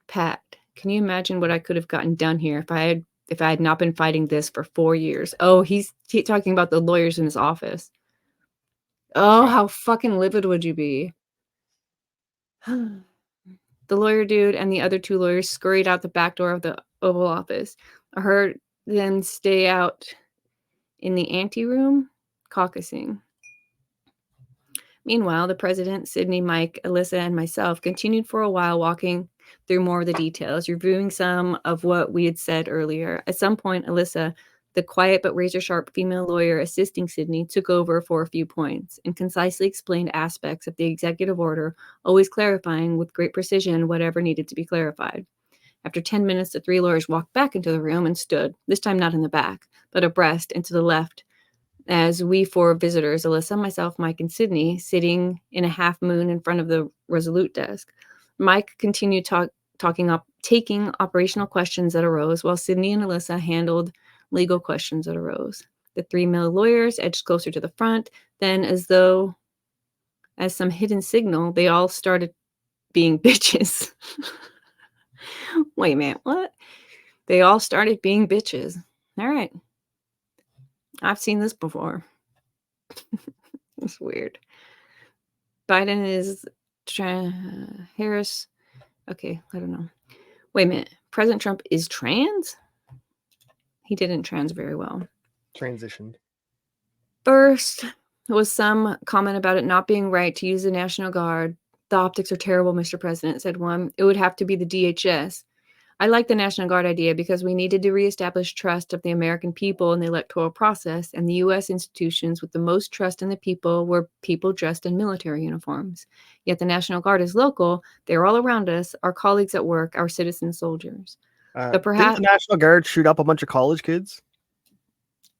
Pat, can you imagine what I could have gotten done here if I had not been fighting this for 4 years? Oh, he's talking about the lawyers in his office. Oh, how fucking livid would you be? The lawyer dude and the other 2 lawyers scurried out the back door of the Oval Office. I heard them stay out in the anteroom, caucusing. Meanwhile, the president, Sidney, Mike, Alyssa, and myself continued for a while walking through more of the details, reviewing some of what we had said earlier. At some point, Alyssa, the quiet but razor-sharp female lawyer assisting Sidney, took over for a few points and concisely explained aspects of the executive order, always clarifying with great precision whatever needed to be clarified. After 10 minutes, the 3 lawyers walked back into the room and stood, this time not in the back, but abreast and to the left, as we 4 visitors, Alyssa, myself, Mike, and Sydney, sitting in a half moon in front of the Resolute desk. Mike continued taking operational questions that arose, while Sydney and Alyssa handled legal questions that arose. The 3 male lawyers edged closer to the front. Then, as some hidden signal, they all started being bitches. Wait a minute, what? They all started being bitches. All right. I've seen this before. It's weird. Biden is Harris. Okay, I don't know. Wait a minute. President Trump is trans? He didn't trans very well. Transitioned. First was some comment about it not being right to use the National Guard. The optics are terrible, Mr. President, said one. It would have to be the DHS. I like the National Guard idea because we needed to reestablish trust of the American people in the electoral process, and the U.S. institutions with the most trust in the people were people dressed in military uniforms. Yet the National Guard is local. They're all around us, our colleagues at work, our citizen soldiers. But perhaps didn't the National Guard shoot up a bunch of college kids?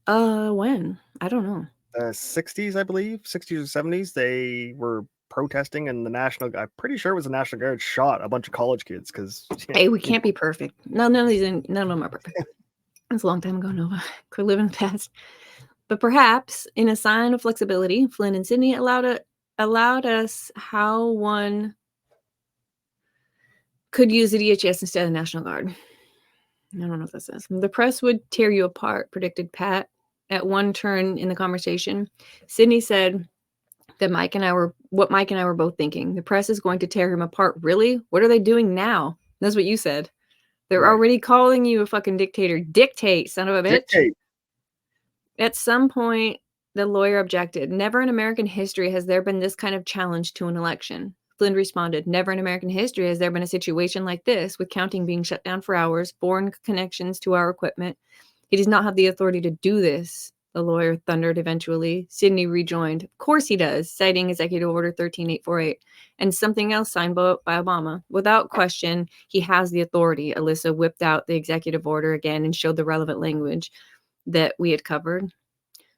When? I don't know. 60s, I believe, 60s or 70s. They were protesting, and I'm pretty sure it was the National Guard shot a bunch of college kids because. Hey, we can't be perfect. None of them are perfect. It's a long time ago, Nova. Could live in the past. But perhaps, in a sign of flexibility, Flynn and Sydney allowed us how one could use the DHS instead of the National Guard. I don't know what this is. The press would tear you apart, predicted Pat at one turn in the conversation. Sydney said that Mike and I were both thinking. The press is going to tear him apart. Really? What are they doing now? That's what you said. They're already calling you a fucking dictator. Dictate, son of a bitch. Dictate. At some point, the lawyer objected. Never in American history has there been this kind of challenge to an election. Flynn responded, never in American history has there been a situation like this, with counting being shut down for hours, foreign connections to our equipment. He does not have the authority to do this, the lawyer thundered eventually. Sydney rejoined, of course he does, citing Executive Order 13848 and something else signed by Obama. Without question, he has the authority. Alyssa whipped out the executive order again and showed the relevant language that we had covered.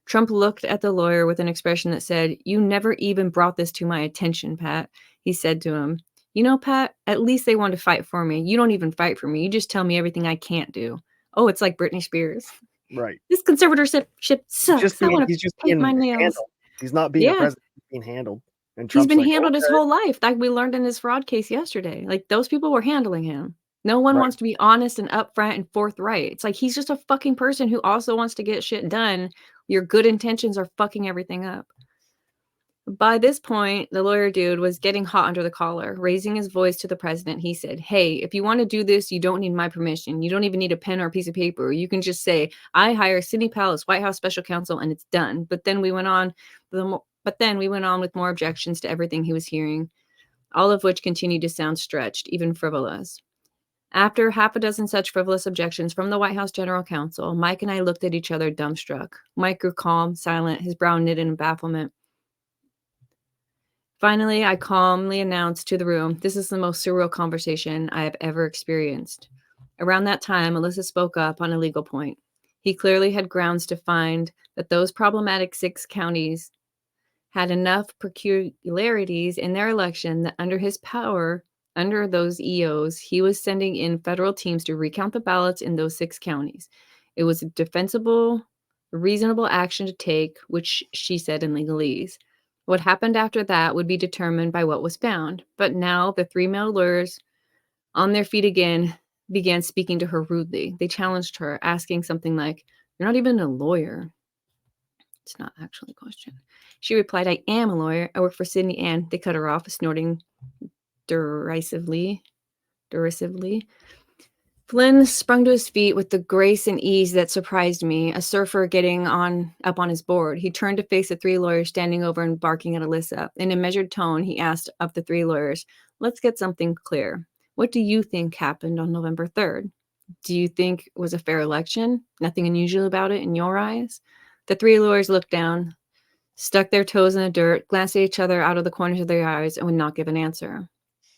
Trump looked at the lawyer with an expression that said, you never even brought this to my attention, Pat. He said to him, you know, Pat, at least they want to fight for me. You don't even fight for me. You just tell me everything I can't do. Oh, it's like Britney Spears. Right. This conservatorship sucks. I want to paint my nails. Handled. He's not being a president. He's being handled. And He's been handled his whole life. Like we learned in his fraud case yesterday. Like those people were handling him. No one wants to be honest and upfront and forthright. It's like he's just a fucking person who also wants to get shit done. Your good intentions are fucking everything up. By this point, the lawyer dude was getting hot under the collar. Raising his voice to the president, he said, hey, if you want to do this, you don't need my permission. You don't even need a pen or a piece of paper. You can just say, I hire Sidney Powell as White House special counsel, and it's done. But then we went on with more objections to everything he was hearing, all of which continued to sound stretched, even frivolous. After half a dozen such frivolous objections from the White House general counsel, Mike and I looked at each other dumbstruck. Mike grew calm, silent, his brow knitted in bafflement. Finally, I calmly announced to the room, this is the most surreal conversation I have ever experienced. Around that time, Alyssa spoke up on a legal point. He clearly had grounds to find that those problematic 6 counties had enough peculiarities in their election that under his power, under those EOs, he was sending in federal teams to recount the ballots in those 6 counties. It was a defensible, reasonable action to take, which she said in legalese. What happened after that would be determined by what was found. But now the 3 male lawyers, on their feet again, began speaking to her rudely. They challenged her, asking something like, you're not even a lawyer. It's not actually a question. She replied, I am a lawyer. I work for Sydney Ann. They cut her off, snorting derisively. Flynn sprung to his feet with the grace and ease that surprised me, a surfer getting up on his board. He turned to face the 3 lawyers standing over and barking at Alyssa. In a measured tone, he asked of the 3 lawyers, let's get something clear. What do you think happened on November 3rd? Do you think it was a fair election? Nothing unusual about it in your eyes? The 3 lawyers looked down, stuck their toes in the dirt, glanced at each other out of the corners of their eyes, and would not give an answer.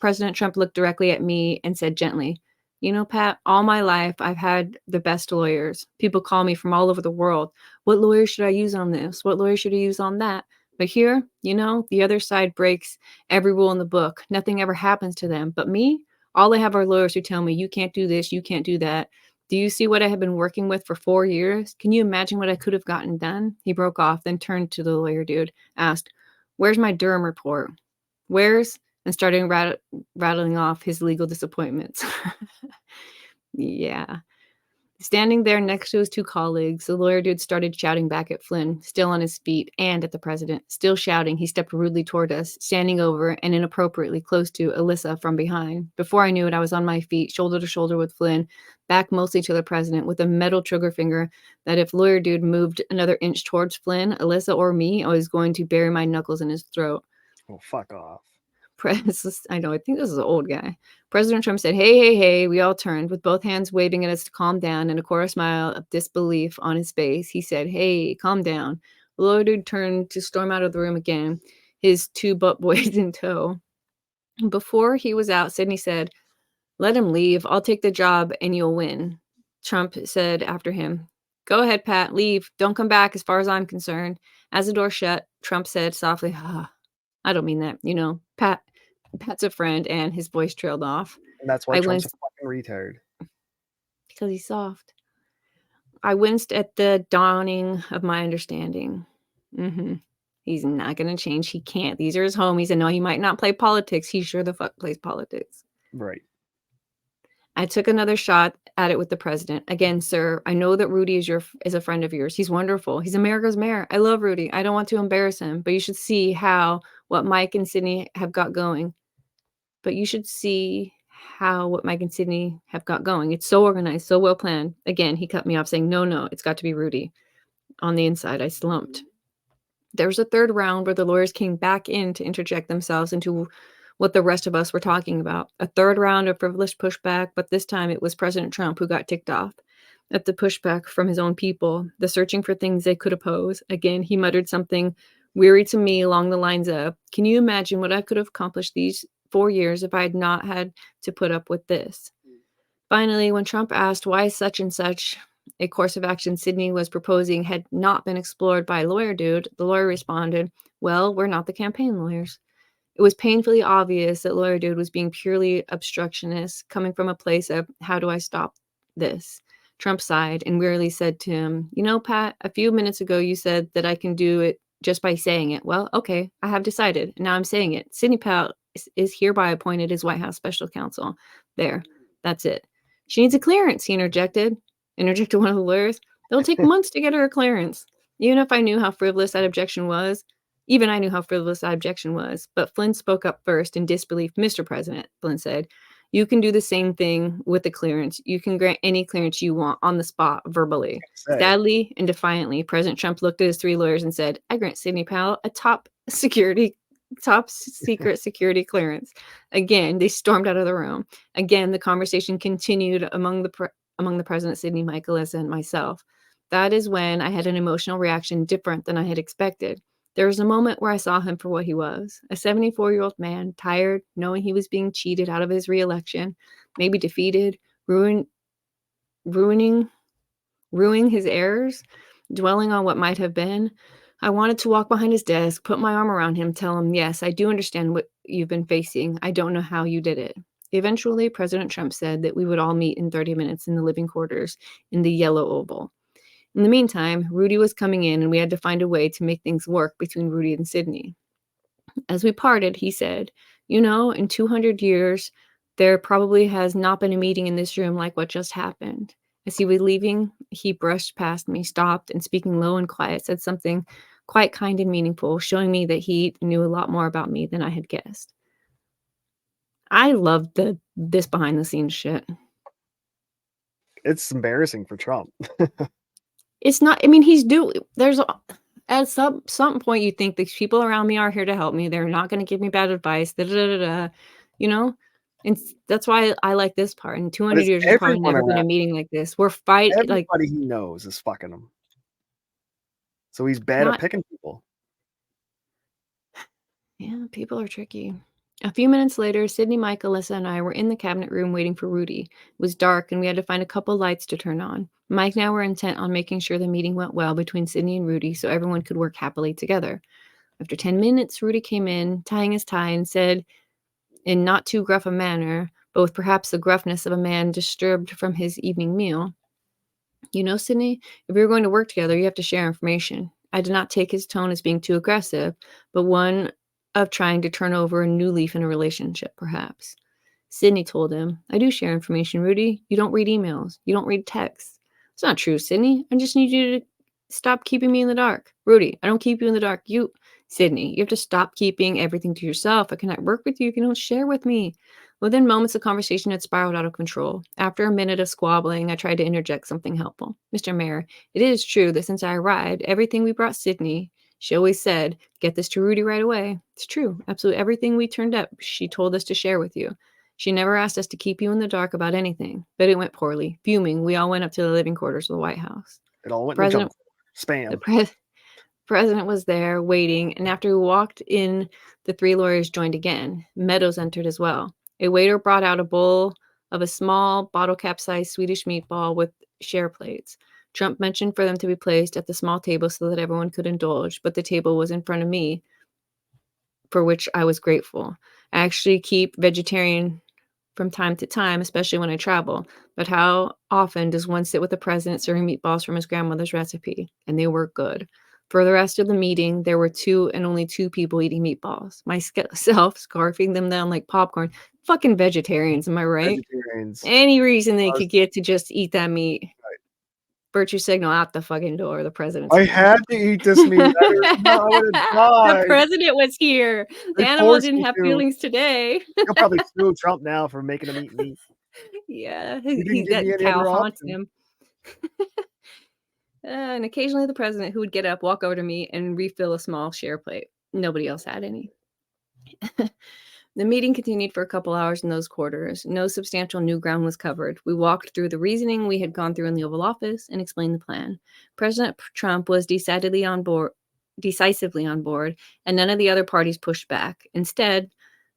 President Trump looked directly at me and said gently, You know, Pat, all my life I've had the best lawyers. People call me from all over the world. What lawyer should I use on this? What lawyer should I use on that? But here, you know, the other side breaks every rule in the book. Nothing ever happens to them. But me, all I have are lawyers who tell me, you can't do this, you can't do that. Do you see what I have been working with for 4 years? Can you imagine what I could have gotten done? He broke off, then turned to the lawyer dude, asked, where's my Durham report? Where's? And started rattling off his legal disappointments. Yeah. Standing there next to his two colleagues, the lawyer dude started shouting back at Flynn, still on his feet, and at the president. Still shouting, he stepped rudely toward us, standing over and inappropriately close to Alyssa from behind. Before I knew it, I was on my feet, shoulder to shoulder with Flynn, back mostly to the president, with a metal trigger finger that if lawyer dude moved another inch towards Flynn, Alyssa, or me, I was going to bury my knuckles in his throat. Oh, fuck off. I know, I think this is an old guy. President Trump said, hey, hey, hey. We all turned with both hands waving at us to calm down and a chorus smile of disbelief on his face. He said, hey, calm down. The lawyer dude turned to storm out of the room again, his two butt boys in tow. Before he was out, Sidney said, let him leave. I'll take the job and you'll win. Trump said after him, go ahead, Pat, leave. Don't come back as far as I'm concerned. As the door shut, Trump said softly, I don't mean that. You know, Pat's a friend, and his voice trailed off. And that's why Trump's a fucking retard. Because he's soft. I winced at the dawning of my understanding. He's not going to change. He can't. These are his homies. And no, he might not play politics. He sure the fuck plays politics. Right. I took another shot at it with the president. Again, sir, I know that Rudy is a friend of yours. He's wonderful. He's America's mayor. I love Rudy. I don't want to embarrass him, but you should see what Mike and Sidney have got going. It's so organized, so well planned. Again, he cut me off saying, no, it's got to be Rudy. On the inside, I slumped. There was a third round where the lawyers came back in to interject themselves into what the rest of us were talking about. A third round of frivolous pushback, but this time it was President Trump who got ticked off at the pushback from his own people, the searching for things they could oppose. Again, he muttered something weary to me along the lines of, can you imagine what I could have accomplished these 4 years if I had not had to put up with this? Finally, when Trump asked why such and such a course of action Sidney was proposing had not been explored by lawyer dude, the lawyer responded, well, we're not the campaign lawyers. It was painfully obvious that lawyer dude was being purely obstructionist, coming from a place of, how do I stop this? Trump sighed and wearily said to him, you know, Pat, a few minutes ago you said that I can do it just by saying it. Well, okay, I have decided, and now I'm saying it. Sidney Powell is hereby appointed as White House special counsel. There, that's it. She needs a clearance, he interjected one of the lawyers. It'll take months to get her a clearance. Even I knew how frivolous that objection was, but Flynn spoke up first in disbelief. Mr. President, Flynn said, you can do the same thing with the clearance. You can grant any clearance you want on the spot, verbally. Sadly and defiantly, President Trump looked at his three lawyers and said, I grant Sidney Powell a top secret security clearance. Again, they stormed out of the room. Again, the conversation continued among the president, Sidney, Michaelis, and myself. That is when I had an emotional reaction different than I had expected. There was a moment where I saw him for what he was, a 74-year-old man, tired, knowing he was being cheated out of his reelection, maybe defeated, ruining his errors, dwelling on what might have been. I wanted to walk behind his desk, put my arm around him, tell him, yes, I do understand what you've been facing. I don't know how you did it. Eventually, President Trump said that we would all meet in 30 minutes in the living quarters in the Yellow Oval. In the meantime, Rudy was coming in and we had to find a way to make things work between Rudy and Sidney. As we parted, he said, you know, in 200 years, there probably has not been a meeting in this room like what just happened. As he was leaving, he brushed past me, stopped, and speaking low and quiet, said something quite kind and meaningful, showing me that he knew a lot more about me than I had guessed. I love this behind the scenes shit. It's embarrassing for Trump. It's not, at some point you think these people around me are here to help me. They're not going to give me bad advice, you know? And that's why I like this part. In 200 years, there's probably never been a meeting like this. We're fighting. Everybody he knows is fucking him. So he's bad at picking people. Yeah, people are tricky. A few minutes later, Sydney, Mike, Alyssa, and I were in the cabinet room waiting for Rudy. It was dark, and we had to find a couple lights to turn on. Mike and I were intent on making sure the meeting went well between Sydney and Rudy so everyone could work happily together. After 10 minutes, Rudy came in, tying his tie, and said, in not too gruff a manner, but with perhaps the gruffness of a man disturbed from his evening meal, "You know, Sydney, if we are going to work together, you have to share information." I did not take his tone as being too aggressive, but one of trying to turn over a new leaf in a relationship, perhaps. Sydney told him, "I do share information, Rudy. You don't read emails. You don't read texts." "It's not true, Sydney. I just need you to stop keeping me in the dark." "Rudy, I don't keep you in the dark. Sydney, you have to stop keeping everything to yourself. I cannot work with you if you don't share with me." Within moments, the conversation had spiraled out of control. After a minute of squabbling, I tried to interject something helpful. "Mr. Mayor, it is true that since I arrived, everything we brought Sydney, she always said, 'Get this to Rudy right away.' It's true. Absolutely everything we turned up, she told us to share with you. She never asked us to keep you in the dark about anything." But it went poorly. Fuming, we all went up to the living quarters of the White House. It all went in the President, junk. the Spam. president was there waiting, and after we walked in, the three lawyers joined again. Meadows entered as well. A waiter brought out a bowl of a small bottle cap-sized Swedish meatball with share plates. Trump mentioned for them to be placed at the small table so that everyone could indulge, but the table was in front of me, for which I was grateful. I actually keep vegetarian from time to time, especially when I travel. But how often does one sit with the president serving meatballs from his grandmother's recipe? And they were good. For the rest of the meeting, there were only two people eating meatballs. Myself scarfing them down like popcorn. Fucking vegetarians, am I right? Vegetarians. Any reason they could get to just eat that meat. Virtue signal out the fucking door. The president's I here. had to eat this meat. I would have died. The president was here. They The animal forced didn't me have to. feelings today. You'll probably sue Trump now for making him eat meat. Yeah, You didn't give me that any cow other haunts option. him. And occasionally the president who would get up, walk over to me, and refill a small share plate. Nobody else had any. The meeting continued for a couple hours in those quarters. No substantial new ground was covered. We walked through the reasoning we had gone through in the Oval Office and explained the plan. President Trump was decisively on board, and none of the other parties pushed back. Instead,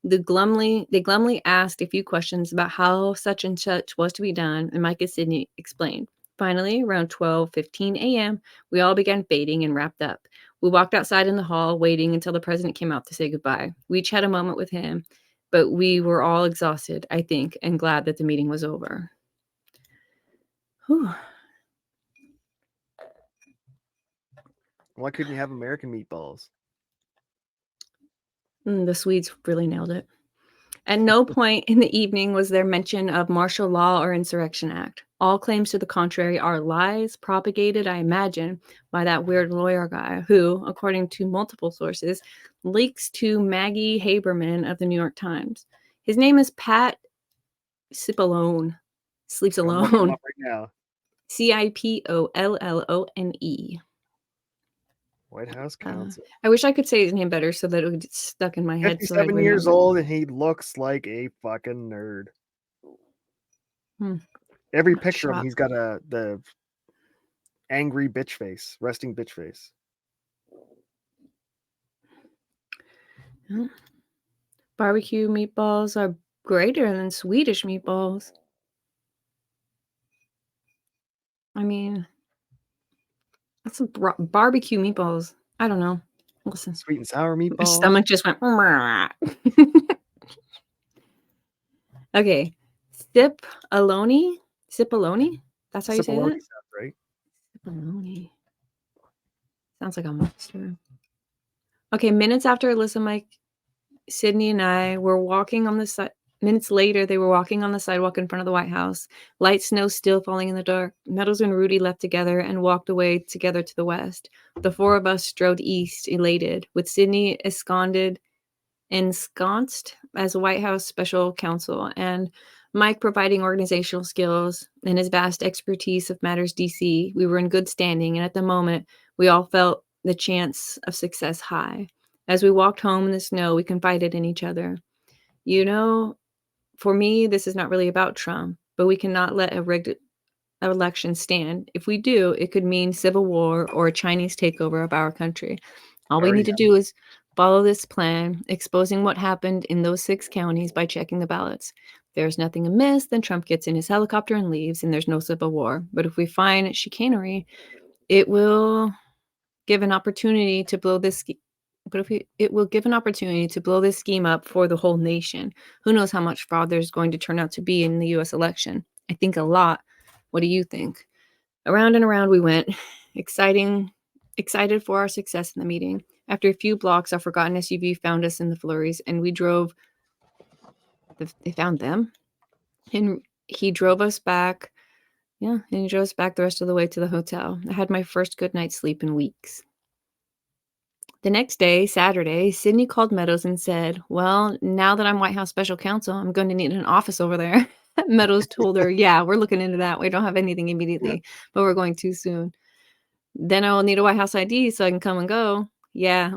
they glumly asked a few questions about how such and such was to be done, and Mike and Sydney explained. Finally, around 12:15 a.m., we all began fading and wrapped up. We walked outside in the hall, waiting until the president came out to say goodbye. We each had a moment with him, but we were all exhausted, I think, and glad that the meeting was over. Whew. Why couldn't you have American meatballs? The Swedes really nailed it. At no point in the evening was there mention of martial law or insurrection act. All claims to the contrary are lies propagated, I imagine, by that weird lawyer guy who, according to multiple sources, leaks to Maggie Haberman of the New York Times. His name is Pat Cipollone. Sleeps I'm looking him alone. up right now. Cipollone. White House Counsel. I wish I could say his name better so that it would get stuck in my head. 57 so years old, and he looks like a fucking nerd. Every picture of him, he's got the angry bitch face, resting bitch face. Barbecue meatballs are greater than Swedish meatballs. I mean, that's barbecue meatballs. I don't know. Listen. Sweet and sour meatballs. My stomach just went. Okay. Cipollone? That's how you say that? Sounds right. Cipollone. Sounds like a monster. Okay, minutes after Alyssa, Mike, Sydney, and I were walking on the side. Minutes later, they were walking on the sidewalk in front of the White House. Light snow still falling in the dark. Meadows and Rudy left together and walked away together to the west. The four of us strode east, elated, with Sydney ensconced as a White House special counsel, and Mike providing organizational skills and his vast expertise of matters DC. We were in good standing, and at the moment, we all felt the chance of success high. As we walked home in the snow, we confided in each other. You know, for me, this is not really about Trump, but we cannot let a rigged election stand. If we do, it could mean civil war or a Chinese takeover of our country. All we need to do is Follow this plan, exposing what happened in those 6 counties by checking the ballots. If there's nothing amiss, then Trump gets in his helicopter and leaves, and there's no civil war. But if we find chicanery, it will give an opportunity to blow this it will give an opportunity to blow this scheme up for the whole nation. Who knows how much fraud there's going to turn out to be in the US election? I think a lot. What do you think? Around and around we went, excited for our success in the meeting. After a few blocks, our forgotten SUV found us in the flurries, and we drove. They found them, and he drove us back. Yeah, and he drove us back the rest of the way to the hotel. I had my first good night's sleep in weeks. The next day, Saturday, Sydney called Meadows and said, "Well, now that I'm White House special counsel, I'm going to need an office over there." Meadows told her, "Yeah, we're looking into that. We don't have anything immediately, but we're going too soon. Then I will need a White House ID so I can come and go." Yeah,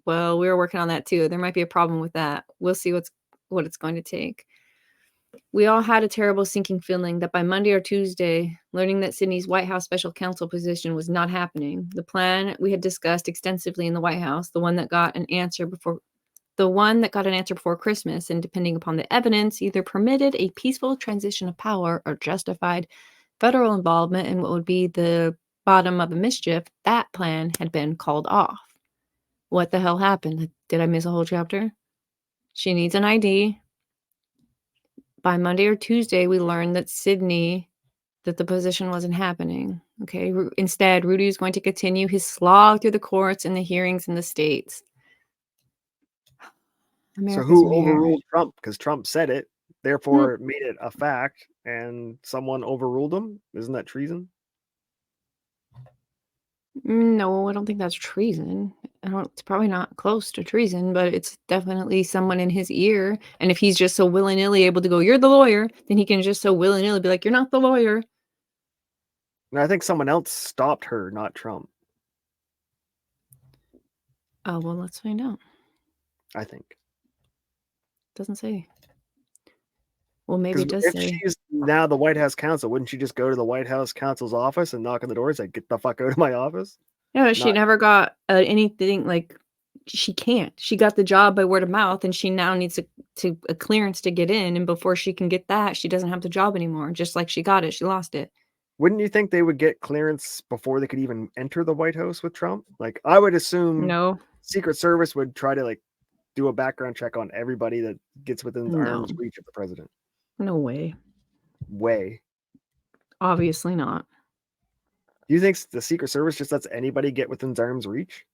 well, we were working on that too. There might be a problem with that. We'll see what it's going to take. We all had a terrible sinking feeling that by Monday or Tuesday, learning that Sydney's White House special counsel position was not happening. The plan we had discussed extensively in the White House, the one that got an answer before Christmas, and depending upon the evidence, either permitted a peaceful transition of power or justified federal involvement in what would be the bottom of the mischief, that plan had been called off. What the hell happened? Did I miss a whole chapter? She needs an ID. By Monday or Tuesday, we learned that the position wasn't happening. Okay. Instead, Rudy is going to continue his slog through the courts and the hearings in the states. So who overruled Trump? Because Trump said it, therefore made it a fact, and someone overruled him? Isn't that treason? No, I don't think that's treason. It's probably not close to treason, but it's definitely someone in his ear. And if he's just so willy-nilly able to go, "You're the lawyer," then he can just so willy-nilly be like, "You're not the lawyer." No, I think someone else stopped her, not Trump. Oh, well, let's find out. I think. Doesn't say. Well, maybe it does if say. she's now the White House counsel, wouldn't she just go to the White House counsel's office and knock on the door and say, "Get the fuck out of my office"? Yeah, she never got anything. Like, she can't. She got the job by word of mouth, and she now needs a clearance to get in. And before she can get that, she doesn't have the job anymore. Just like she got it, she lost it. Wouldn't you think they would get clearance before they could even enter the White House with Trump? Like, I would assume No. Secret Service would try to like do a background check on everybody that gets within arm's reach of the president. No way. Obviously not. Do you think the Secret Service just lets anybody get within arm's reach?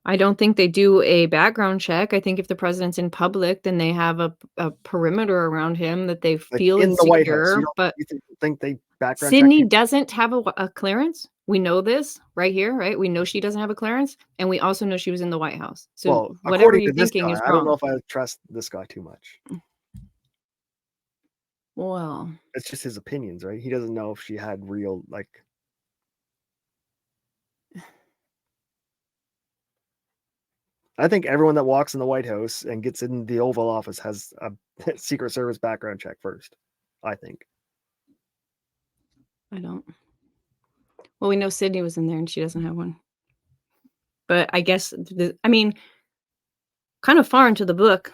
I don't think they do a background check. I think if the president's in public, then they have a perimeter around him that they feel in the White House. insecure. But you think they background Sydney check doesn't have a clearance. We know this right here, right? We know she doesn't have a clearance, and we also know she was in the White House. So whatever you're thinking is wrong. I don't know if I trust this guy too much. Well, it's just his opinions, right? He doesn't know if she had real, like. I think everyone that walks in the White House and gets in the Oval Office has a Secret Service background check first. I think. I don't. Well, we know Sydney was in there and she doesn't have one. But I guess, kind of far into the book,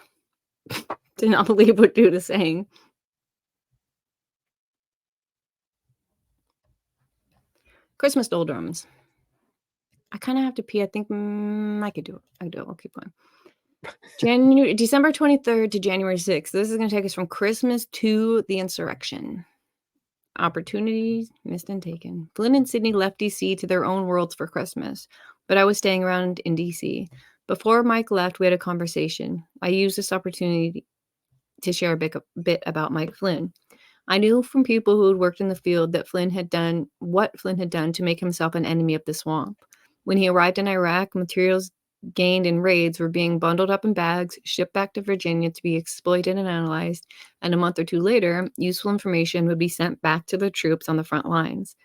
did not believe what dude is saying. Christmas doldrums. I kind of have to pee. I think I could do it. I'll keep going. December 23rd to January 6th. This is going to take us from Christmas to the insurrection. Opportunities missed and taken. Flynn and Sydney left D.C. to their own worlds for Christmas, but I was staying around in D.C. Before Mike left, we had a conversation. I used this opportunity to share a bit about Mike Flynn. I knew from people who had worked in the field that Flynn had done to make himself an enemy of the swamp. When he arrived in Iraq, materials gained in raids were being bundled up in bags, shipped back to Virginia to be exploited and analyzed, and a month or two later, useful information would be sent back to the troops on the front lines.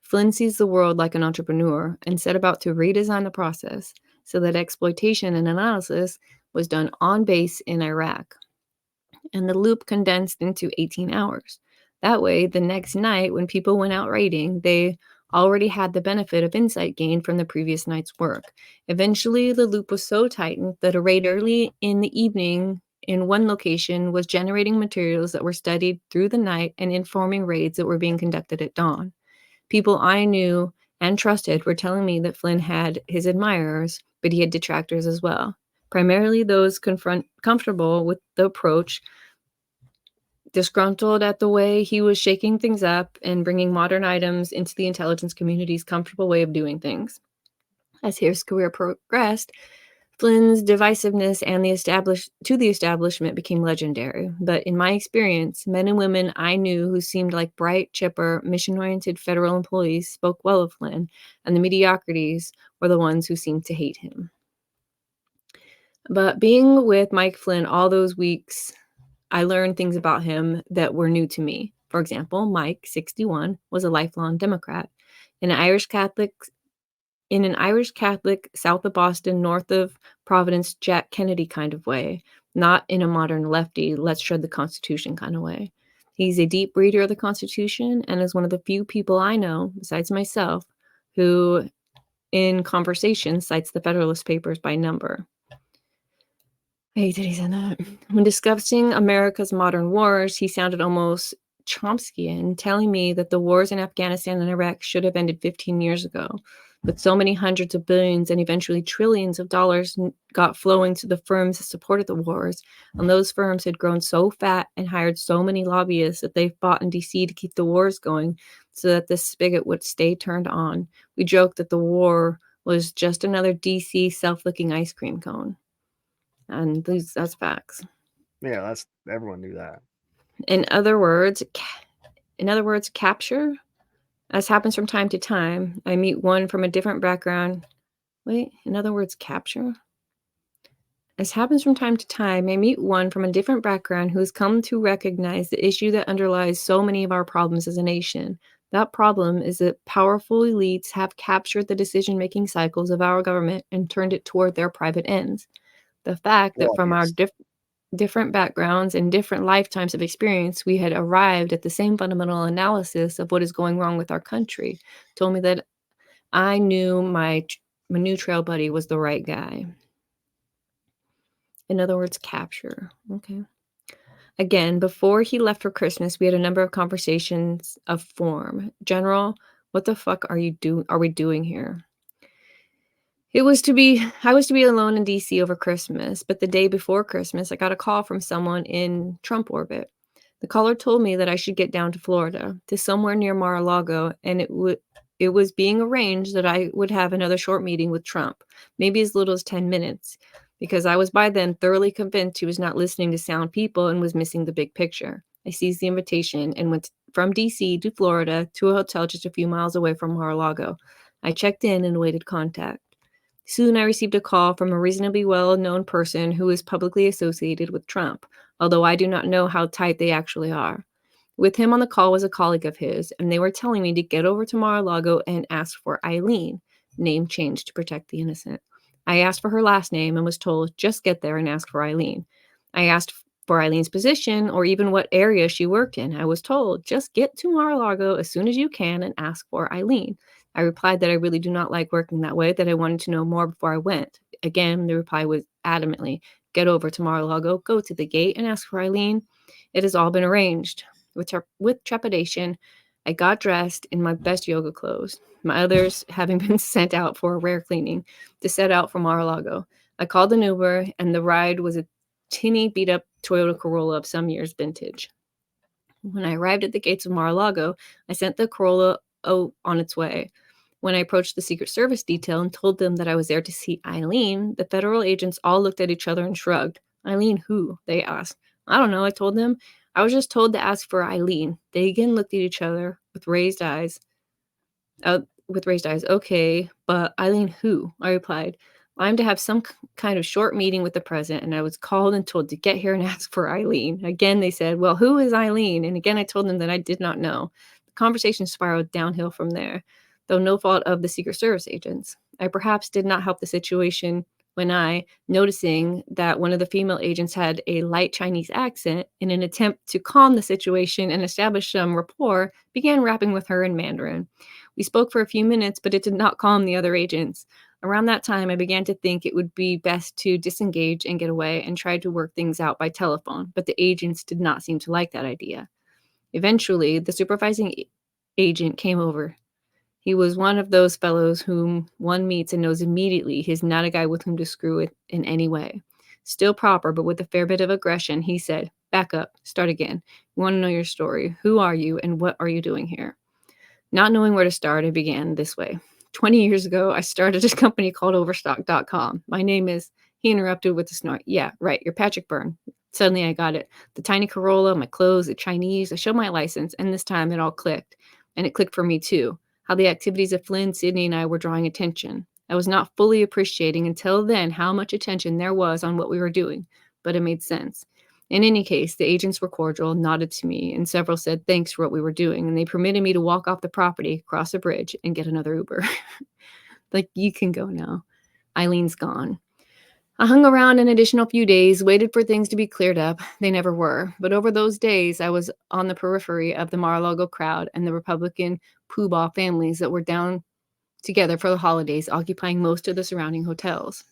Flynn sees the world like an entrepreneur and set about to redesign the process so that exploitation and analysis was done on base in Iraq, and the loop condensed into 18 hours. That way, the next night, when people went out raiding, they already had the benefit of insight gained from the previous night's work. Eventually, the loop was so tightened that a raid early in the evening in one location was generating materials that were studied through the night and informing raids that were being conducted at dawn. People I knew and trusted were telling me that Flynn had his admirers, but he had detractors as well, primarily those comfortable with the approach, disgruntled at the way he was shaking things up and bringing modern items into the intelligence community's comfortable way of doing things. As his career progressed, Flynn's divisiveness and the establishment became legendary. But in my experience, men and women I knew who seemed like bright, chipper, mission-oriented federal employees spoke well of Flynn, and the mediocrities were the ones who seemed to hate him. But being with Mike Flynn all those weeks, I learned things about him that were new to me. For example, Mike, 61, was a lifelong Democrat. In an Irish Catholic south of Boston, north of Providence, Jack Kennedy kind of way, not in a modern lefty, let's shred the Constitution kind of way. He's a deep reader of the Constitution and is one of the few people I know, besides myself, who in conversation cites the Federalist Papers by number. I hate that he said that. When discussing America's modern wars, he sounded almost Chomskyan, telling me that the wars in Afghanistan and Iraq should have ended 15 years ago. But so many hundreds of billions and eventually trillions of dollars got flowing to the firms that supported the wars, and those firms had grown so fat and hired so many lobbyists that they fought in D.C. to keep the wars going so that the spigot would stay turned on. We joked that the war was just another D.C. self-licking ice cream cone. And that's facts. Yeah, everyone knew that. In other words, capture, as happens from time to time, I meet one from a different background. Capture. As happens from time to time, I meet one from a different background who has come to recognize the issue that underlies so many of our problems as a nation. That problem is that powerful elites have captured the decision-making cycles of our government and turned it toward their private ends. The fact that from our different backgrounds and different lifetimes of experience, we had arrived at the same fundamental analysis of what is going wrong with our country told me that I knew my new trail buddy was the right guy. In other words, capture. Okay. Again, before he left for Christmas, we had a number of conversations of form. General, what the fuck are we doing here? I was to be alone in DC over Christmas, but the day before Christmas, I got a call from someone in Trump orbit. The caller told me that I should get down to Florida, to somewhere near Mar-a-Lago, and it was being arranged that I would have another short meeting with Trump, maybe as little as 10 minutes, because I was by then thoroughly convinced he was not listening to sound people and was missing the big picture. I seized the invitation and went from DC to Florida to a hotel just a few miles away from Mar-a-Lago. I checked in and awaited contact. Soon I received a call from a reasonably well-known person who is publicly associated with Trump, although I do not know how tight they actually are. With him on the call was a colleague of his, and they were telling me to get over to Mar-a-Lago and ask for Eileen, name changed to protect the innocent. I asked for her last name and was told, just get there and ask for Eileen. I asked for Eileen's position or even what area she worked in. I was told, just get to Mar-a-Lago as soon as you can and ask for Eileen. I replied that I really do not like working that way, that I wanted to know more before I went. Again, the reply was adamantly, get over to Mar-a-Lago, go to the gate and ask for Eileen. It has all been arranged. With trepidation, I got dressed in my best yoga clothes, my others having been sent out for a rare cleaning, to set out for Mar-a-Lago. I called an Uber, and the ride was a tinny, beat-up Toyota Corolla of some years' vintage. When I arrived at the gates of Mar-a-Lago, I sent the Corolla on its way. When I approached the Secret Service detail and told them that I was there to see Eileen, the federal agents all looked at each other and shrugged. Eileen who? They asked. I don't know, I told them. I was just told to ask for Eileen. They again looked at each other with raised eyes. Okay, but Eileen who? I replied. I'm to have some kind of short meeting with the president, and I was called and told to get here and ask for Eileen. Again, they said, well, who is Eileen? And again, I told them that I did not know. The conversation spiraled downhill from there, though no fault of the Secret Service agents. I perhaps did not help the situation when I, noticing that one of the female agents had a light Chinese accent, in an attempt to calm the situation and establish some rapport, began rapping with her in Mandarin. We spoke for a few minutes, but it did not calm the other agents. Around that time, I began to think it would be best to disengage and get away, and tried to work things out by telephone, but the agents did not seem to like that idea. Eventually, the supervising agent came over. He was one of those fellows whom one meets and knows immediately he's not a guy with whom to screw with in any way. Still proper, but with a fair bit of aggression, he said, "Back up, start again. We want to know your story. Who are you and what are you doing here?" Not knowing where to start, I began this way. 20 years ago, I started a company called Overstock.com. My name is, he interrupted with a snort. Yeah, right, you're Patrick Byrne. Suddenly I got it. The tiny Corolla, my clothes, the Chinese. I showed my license, and this time it all clicked. And it clicked for me too. How the activities of Flynn, Sydney, and I were drawing attention. I was not fully appreciating until then how much attention there was on what we were doing, but it made sense. In any case, the agents were cordial, nodded to me, and several said thanks for what we were doing, and they permitted me to walk off the property, cross a bridge, and get another Uber. Like, you can go now. Eileen's gone. I hung around an additional few days, waited for things to be cleared up. They never were. But over those days, I was on the periphery of the Mar-a-Lago crowd and the Republican poobah families that were down together for the holidays, occupying most of the surrounding hotels.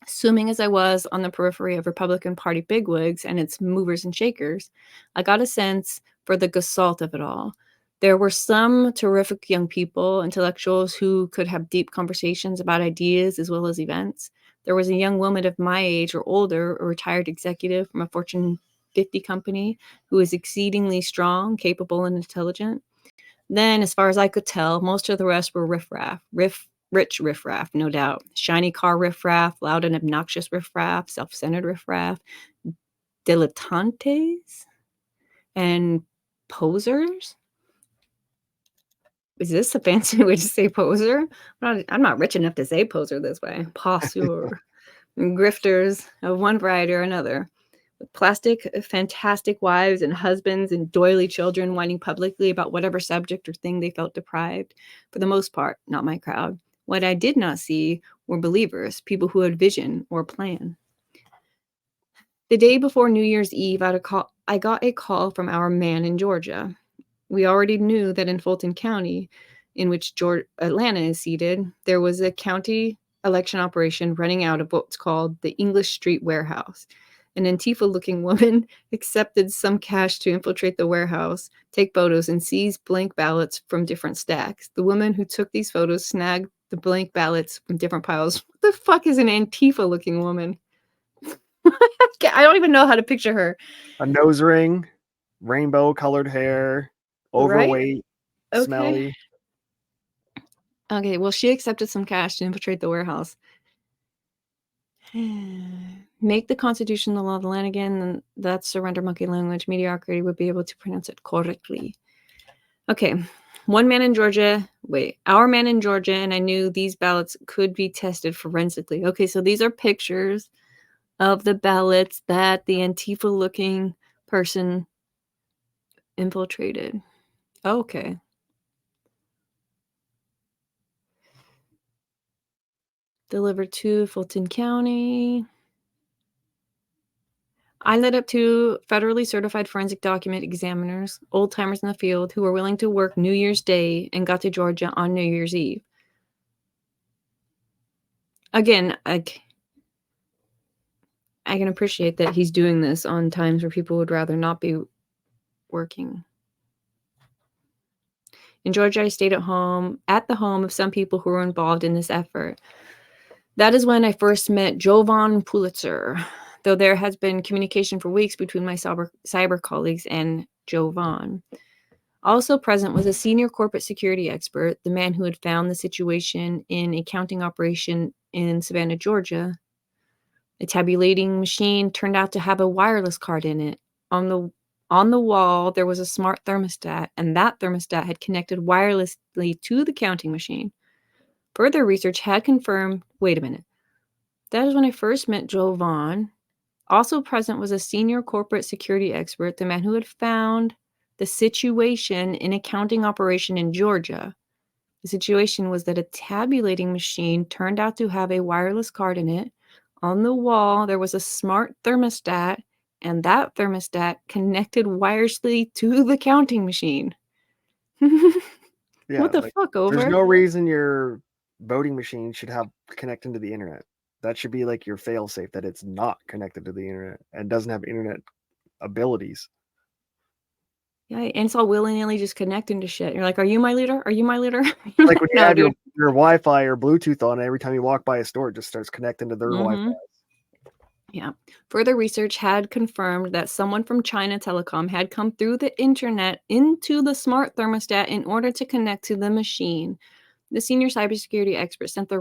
Swimming as I was on the periphery of Republican Party bigwigs and its movers and shakers, I got a sense for the gestalt of it all. There were some terrific young people, intellectuals who could have deep conversations about ideas as well as events. There was a young woman of my age or older, a retired executive from a Fortune 50 company who was exceedingly strong, capable, and intelligent. Then, as far as I could tell, most of the rest were rich riffraff, no doubt. Shiny car riffraff, loud and obnoxious riffraff, self-centered riffraff, dilettantes, and posers. Is this a fancy way to say poser? I'm not rich enough to say poser this way. Poseur. Grifters of one variety or another. With plastic, fantastic wives and husbands and doily children whining publicly about whatever subject or thing they felt deprived. For the most part, not my crowd. What I did not see were believers, people who had vision or plan. The day before New Year's Eve, I got a call from our man in Georgia. We already knew that in Fulton County, in which Atlanta is seated, there was a county election operation running out of what's called the English Street Warehouse. An Antifa-looking woman accepted some cash to infiltrate the warehouse, take photos, and seize blank ballots from different stacks. The woman who took these photos snagged the blank ballots from different piles. What the fuck is an Antifa-looking woman? I don't even know how to picture her. A nose ring, rainbow-colored hair, overweight, Okay. smelly. Okay, well, she accepted some cash to infiltrate the warehouse. Make the Constitution the law of the land again, and that's surrender monkey language. Mediocrity would be able to pronounce it correctly. Okay, our man in Georgia, and I knew these ballots could be tested forensically. Okay, so these are pictures of the ballots that the Antifa-looking person infiltrated. Okay. Delivered to Fulton County. I led up to federally certified forensic document examiners, old-timers in the field who were willing to work New Year's Day and got to Georgia on New Year's Eve. Again, I can appreciate that he's doing this on times where people would rather not be working. In Georgia, I stayed at the home of some people who were involved in this effort. That is when I first met Jovan Pulitzer, though there has been communication for weeks between my cyber colleagues and Jovan. Also present was a senior corporate security expert, the man who had found the situation in a counting operation in Savannah, Georgia. A tabulating machine turned out to have a wireless card in it. On the wall, there was a smart thermostat, and that thermostat had connected wirelessly to the counting machine. Further research had confirmed, wait a minute, that is when I first met Jovan. Also present was a senior corporate security expert, the man who had found the situation in a counting operation in Georgia. The situation was that a tabulating machine turned out to have a wireless card in it. On the wall, there was a smart thermostat, and that thermostat connected wirelessly to the counting machine. Yeah, What the like, fuck, there's over? no reason your voting machine should have connecting to the internet. That should be like your fail safe that it's not connected to the internet and doesn't have internet abilities. Yeah, and it's all willy-nilly just connecting to shit. You're like, "Are you my leader? Are you my leader?" Like when you No, have dude. your Wi-Fi or Bluetooth on, every time you walk by a store, it just starts connecting to their Wi-Fi. Yeah. Further research had confirmed that someone from China Telecom had come through the internet into the smart thermostat in order to connect to the machine. The senior cybersecurity expert spent the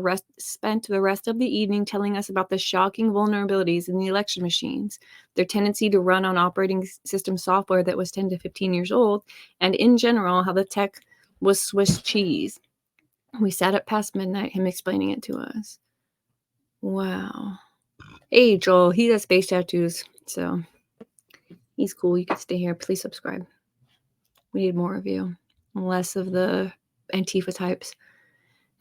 rest of the evening telling us about the shocking vulnerabilities in the election machines, their tendency to run on operating system software that was 10 to 15 years old, and in general, how the tech was Swiss cheese. We sat up past midnight, him explaining it to us. Wow. Hey, Joel, he has space tattoos, so he's cool. You can stay here. Please subscribe. We need more of you, less of the Antifa types.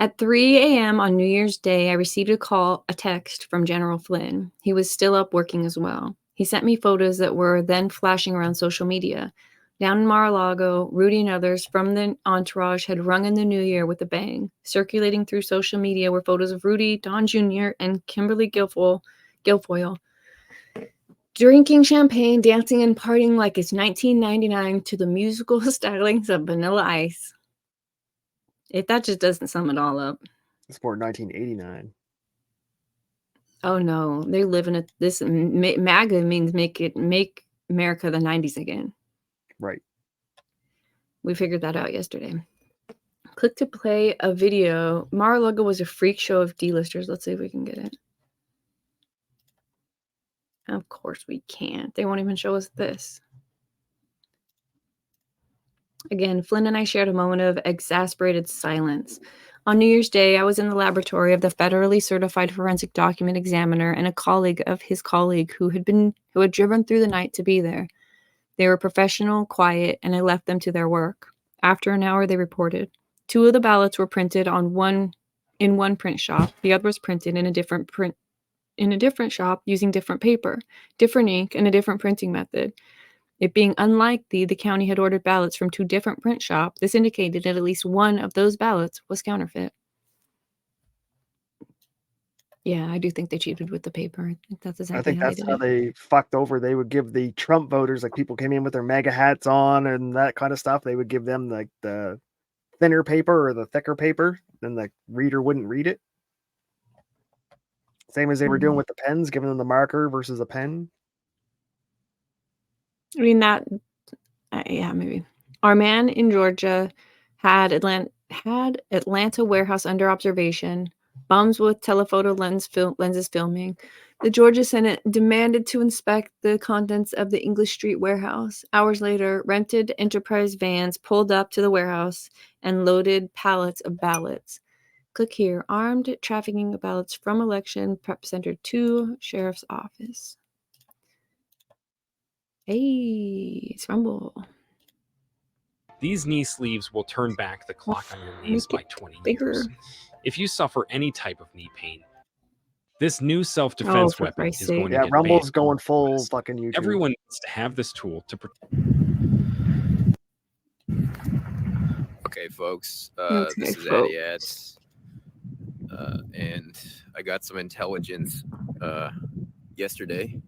At 3 a.m. on New Year's Day, I received a text from General Flynn. He was still up working as well. He sent me photos that were then flashing around social media. Down in Mar-a-Lago, Rudy and others from the entourage had rung in the new year with a bang. Circulating through social media were photos of Rudy, Don Jr., and Kimberly Guilfoyle drinking champagne, dancing, and partying like it's 1999 to the musical stylings of Vanilla Ice. If that just doesn't sum it all up. It's more 1989. Oh no, they're living it. This MAGA means make America the 90s again. Right. We figured that out yesterday. Click to play a video. Mar-a-Lago was a freak show of D-listers. Let's see if we can get it. Of course we can't. They won't even show us this. Again, Flynn and I shared a moment of exasperated silence. On New Year's Day, I was in the laboratory of the federally certified forensic document examiner and a colleague of his colleague who had driven through the night to be there. They were professional, quiet, and I left them to their work. After an hour, they reported. 2 of the ballots were printed in one print shop. The other was printed in a different shop using different paper, different ink, and a different printing method. It being unlikely the county had ordered ballots from 2 different print shops, this indicated that at least one of those ballots was counterfeit. Yeah, I do think they cheated with the paper. I think that's exactly I think how that's they how did it. they fucked over. They would give the Trump voters, like people came in with their MAGA hats on and that kind of stuff. They would give them like the thinner paper or the thicker paper, then the reader wouldn't read it. Same as they were doing with the pens, giving them the marker versus a pen. I mean, yeah, maybe. Our man in Georgia had Atlanta warehouse under observation, bums with telephoto lenses filming. The Georgia Senate demanded to inspect the contents of the English Street warehouse. Hours later, rented Enterprise vans pulled up to the warehouse and loaded pallets of ballots. Click here. Armed trafficking of ballots from election prep center to sheriff's office. Hey, it's Rumble. These knee sleeves will turn back the clock on your knees Make by it 20 bigger. years. If you suffer any type of knee pain, this new self-defense for weapon Christ's is going sake. to Yeah, get Rumble's banned. going full fucking YouTube. Everyone needs to have this tool to protect. Okay, folks, Okay, this is folks. Addy Ads, and I got some intelligence yesterday.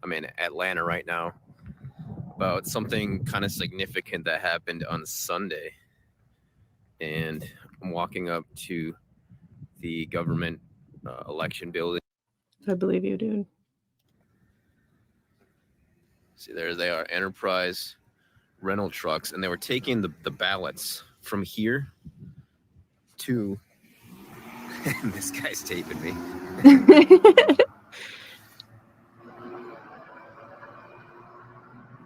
I'm in Atlanta right now about something kind of significant that happened on Sunday, and I'm walking up to the government election building. I believe you, dude. See, there they are, Enterprise rental trucks, and they were taking the ballots from here to this guy's taping me.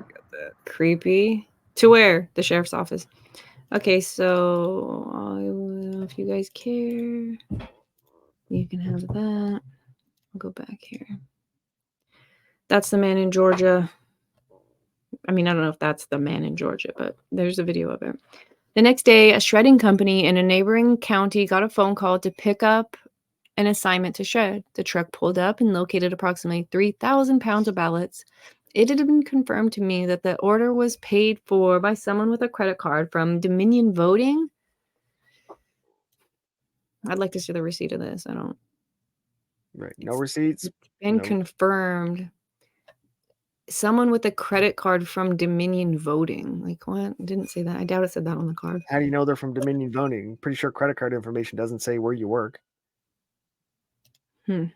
Got that. Creepy. To where? The sheriff's office. Okay, so if you guys care, you can have that. I'll go back here. That's the man in Georgia. I mean, I don't know if that's the man in Georgia, but there's a video of it. The next day, a shredding company in a neighboring county got a phone call to pick up an assignment to shred. The truck pulled up and located approximately 3,000 pounds of ballots. It had been confirmed to me that the order was paid for by someone with a credit card from Dominion Voting. I'd like to see the receipt of this. I don't. Right. No receipts. It's been No. confirmed. Someone with a credit card from Dominion Voting. Like, what? Didn't say that. I doubt it said that on the card. How do you know they're from Dominion Voting? Pretty sure credit card information doesn't say where you work. The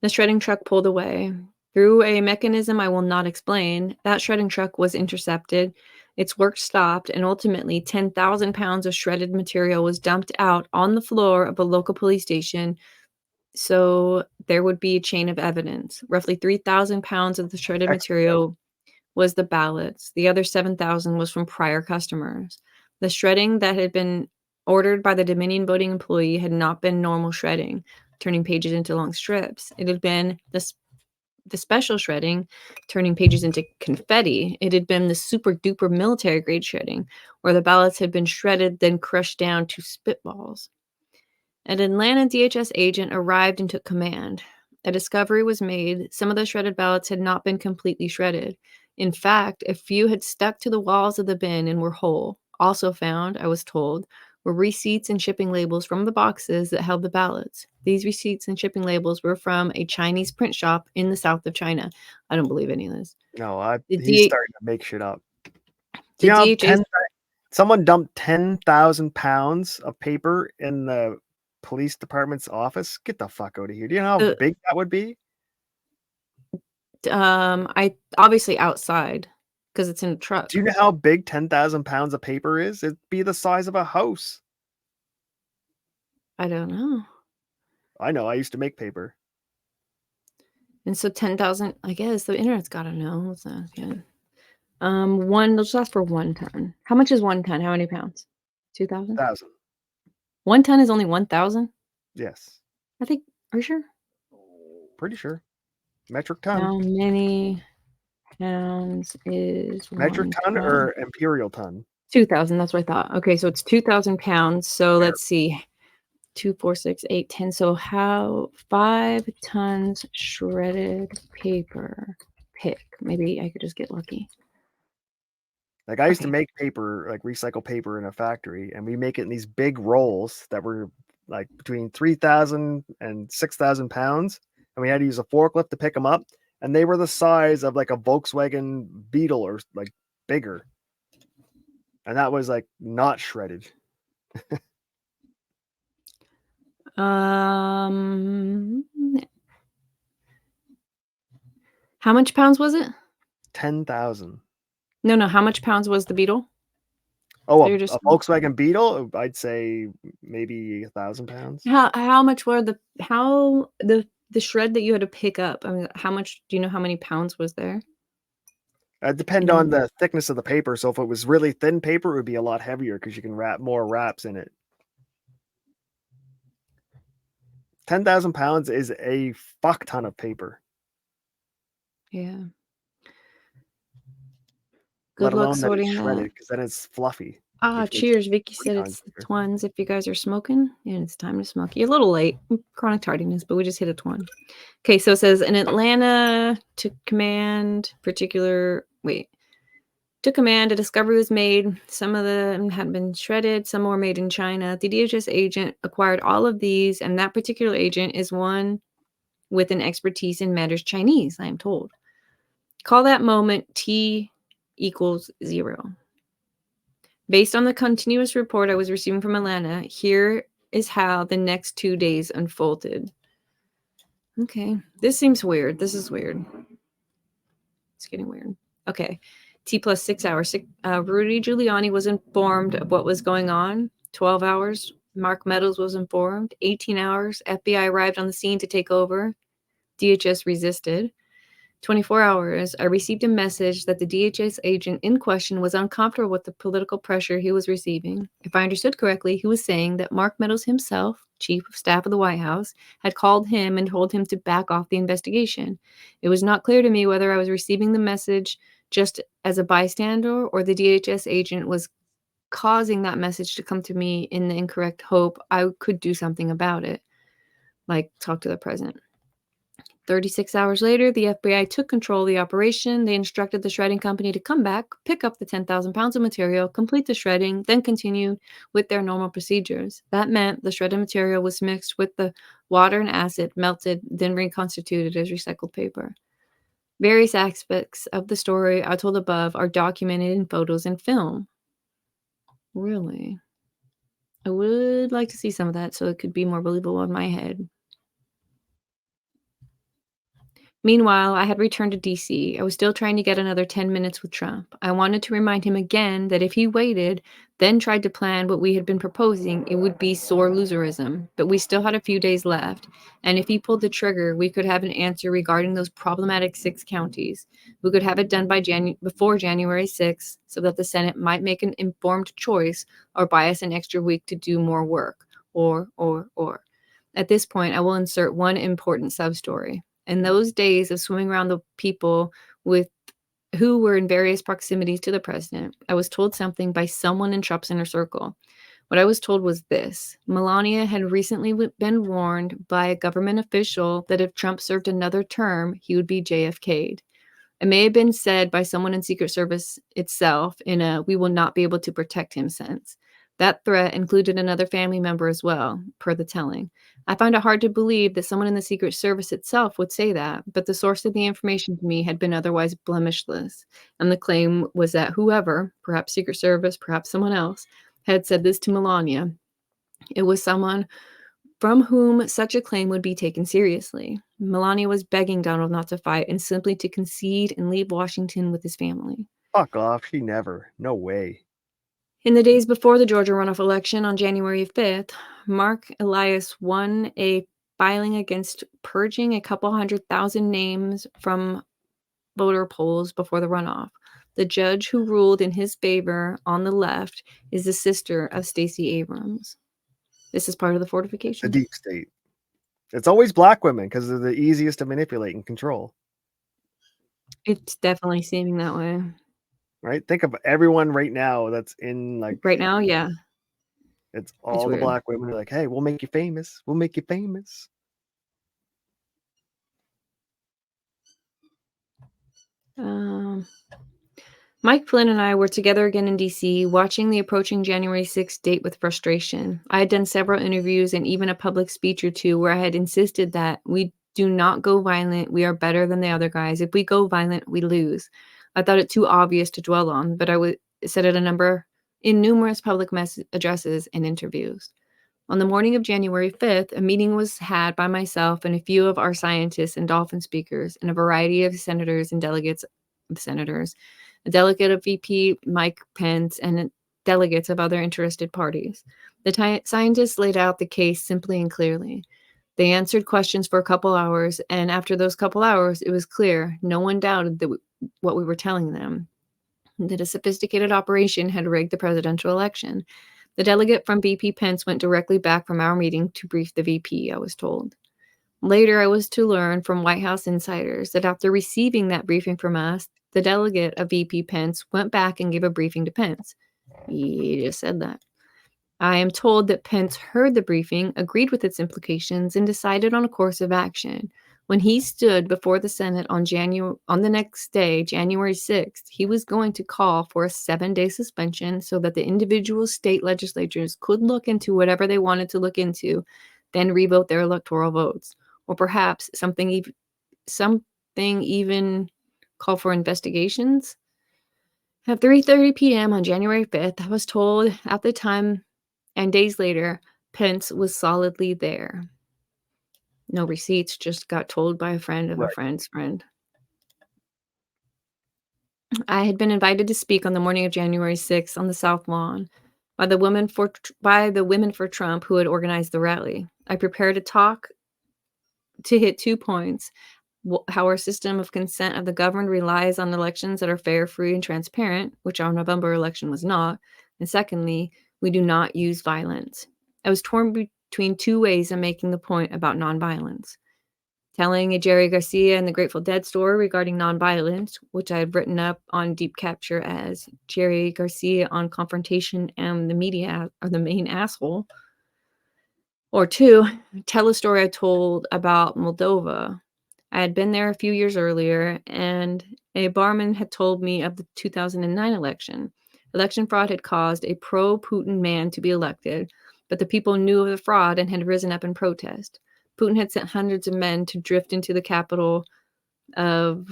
shredding truck pulled away. Through a mechanism I will not explain, that shredding truck was intercepted. Its work stopped, and ultimately 10,000 pounds of shredded material was dumped out on the floor of a local police station. So there would be a chain of evidence. Roughly 3,000 pounds of the shredded material was the ballots. The other 7,000 was from prior customers. The shredding that had been ordered by the Dominion Voting employee had not been normal shredding, turning pages into long strips. It had been the special shredding, turning pages into confetti. It had been the super duper military grade shredding, where the ballots had been shredded, then crushed down to spitballs. An Atlanta DHS agent arrived and took command. A discovery was made. Some of the shredded ballots had not been completely shredded. In fact, a few had stuck to the walls of the bin and were whole. Also found, I was told, were receipts and shipping labels from the boxes that held the ballots. These receipts and shipping labels were from a Chinese print shop in the south of China. I don't believe any of this. No, The he's starting to make shit up. The You know, DHS someone dumped 10,000 pounds of paper in the police department's office. Get the fuck out of here. Do you know how big that would be? I obviously outside because it's in a truck. Do you know how big 10,000 pounds of paper is? It'd be the size of a house. I don't know. I know. I used to make paper. And so 10,000, I guess the internet's got to know. Let's ask it. Let's ask for 1 ton. How much is 1 ton? How many pounds? 2,000? 1,000. 1 ton is only 1,000? Yes. I think, are you sure? Pretty sure. Metric ton. How many pounds is Metric 1 ton or imperial ton? 2,000, that's what I thought. Okay, so it's 2,000 pounds. So let's see. 2, 4, 6, 8, 10. So how 5 tons shredded paper pick? Maybe I could just get lucky. Like I used to make paper, like recycle paper in a factory, and we make it in these big rolls that were like between 3,000 and 6,000 pounds. And we had to use a forklift to pick them up. And they were the size of like a Volkswagen Beetle or like bigger. And that was like not shredded. How much pounds was it? 10,000. No. How much pounds was the Beetle? Oh, a Volkswagen Beetle? I'd say maybe 1,000 pounds. How much were the shred that you had to pick up? I mean, how much? Do you know how many pounds was there? It depends on the thickness of the paper. So if it was really thin paper, it would be a lot heavier because you can wrap more wraps in it. 10,000 pounds is a fuck ton of paper. Yeah. Let Good luck alone that sorting it's that. shredded because then it's fluffy. Cheers. Vicky said it's the twins. If you guys are smoking, and it's time to smoke. You're a little late. Chronic tardiness, but we just hit a twin. Okay, so it says in Atlanta took command. Took command. A discovery was made. Some of them had been shredded. Some were made in China. The DHS agent acquired all of these, and that particular agent is one with an expertise in matters Chinese, I am told. Call that moment T equals 0. Based on the continuous report I was receiving from Atlanta, here is how the next 2 days unfolded. Okay, this seems weird. This is weird. It's getting weird. Okay, T plus 6 hours. Rudy Giuliani was informed of what was going on. 12 hours. Mark Meadows was informed. 18 hours. FBI arrived on the scene to take over. DHS resisted. 24 hours, I received a message that the DHS agent in question was uncomfortable with the political pressure he was receiving. If I understood correctly, he was saying that Mark Meadows himself, chief of staff of the White House, had called him and told him to back off the investigation. It was not clear to me whether I was receiving the message just as a bystander or the DHS agent was causing that message to come to me in the incorrect hope I could do something about it, like talk to the president. 36 hours later, the FBI took control of the operation. They instructed the shredding company to come back, pick up the 10,000 pounds of material, complete the shredding, then continue with their normal procedures. That meant the shredded material was mixed with the water and acid, melted, then reconstituted as recycled paper. Various aspects of the story I told above are documented in photos and film. Really? I would like to see some of that so it could be more believable in my head. Meanwhile, I had returned to DC. I was still trying to get another 10 minutes with Trump. I wanted to remind him again that if he waited, then tried to plan what we had been proposing, it would be sore loserism. But we still had a few days left, and if he pulled the trigger, we could have an answer regarding those problematic 6 counties. We could have it done by before January 6th, so that the Senate might make an informed choice or buy us an extra week to do more work. Or. At this point, I will insert one important sub-story. In those days of swimming around the people who were in various proximities to the president, I was told something by someone in Trump's inner circle. What I was told was this: Melania had recently been warned by a government official that if Trump served another term, he would be JFK'd. It may have been said by someone in Secret Service itself in a "we will not be able to protect him" sense. That threat included another family member as well, per the telling. I find it hard to believe that someone in the Secret Service itself would say that, but the source of the information to me had been otherwise blemishless, and the claim was that whoever, perhaps Secret Service, perhaps someone else, had said this to Melania, it was someone from whom such a claim would be taken seriously. Melania was begging Donald not to fight and simply to concede and leave Washington with his family. Fuck off. She never. No way. In the days before the Georgia runoff election on January 5th, Mark Elias won a filing against purging a couple 100,000 names from voter polls before the runoff. The judge who ruled in his favor on the left is the sister of Stacey Abrams. This is part of the The fortification. deep state. It's always black women because they're the easiest to manipulate and control. It's definitely seeming that way. Right? Think of everyone right now that's in like Right now, yeah. it's all the weird. black women are like, hey, we'll make you famous. We'll make you famous. Mike Flynn and I were together again in DC, watching the approaching January 6th date with frustration. I had done several interviews and even a public speech or two where I had insisted that we do not go violent. We are better than the other guys. If we go violent, we lose. I thought it too obvious to dwell on, but I said it in numerous public addresses and interviews. On the morning of January 5th, a meeting was had by myself and a few of our scientists and dolphin speakers and a variety of senators and delegates of senators, a delegate of VP Mike Pence, and delegates of other interested parties. The scientists laid out the case simply and clearly. They answered questions for a couple hours, and after those couple hours, it was clear no one doubted what we were telling them, that a sophisticated operation had rigged the presidential election. The delegate from VP Pence went directly back from our meeting to brief the VP, I was told. Later, I was to learn from White House insiders that after receiving that briefing from us, the delegate of VP Pence went back and gave a briefing to Pence. He just said that. I am told that Pence heard the briefing, agreed with its implications, and decided on a course of action. When he stood before the Senate on the next day, January 6th, he was going to call for a 7-day suspension so that the individual state legislatures could look into whatever they wanted to look into, then revote their electoral votes. Or perhaps something even call for investigations. At 3:30 p.m. on January 5th, I was told at the time and days later, Pence was solidly there. No receipts, just got told by a friend of a Right. friend's friend. I had been invited to speak on the morning of January 6th on the South Lawn by the Women for Trump who had organized the rally. I prepared a talk to hit 2 points: how our system of consent of the governed relies on elections that are fair, free, and transparent, which our November election was not. And secondly, we do not use violence. I was torn between 2 ways of making the point about nonviolence. Telling a Jerry Garcia and the Grateful Dead story regarding nonviolence, which I had written up on Deep Capture as Jerry Garcia on confrontation and the media are the main asshole. Or 2, tell a story I told about Moldova, I had been there a few years earlier, and a barman had told me of the 2009 election. Election fraud had caused a pro-Putin man to be elected, but the people knew of the fraud and had risen up in protest. Putin had sent hundreds of men to drift into the capital of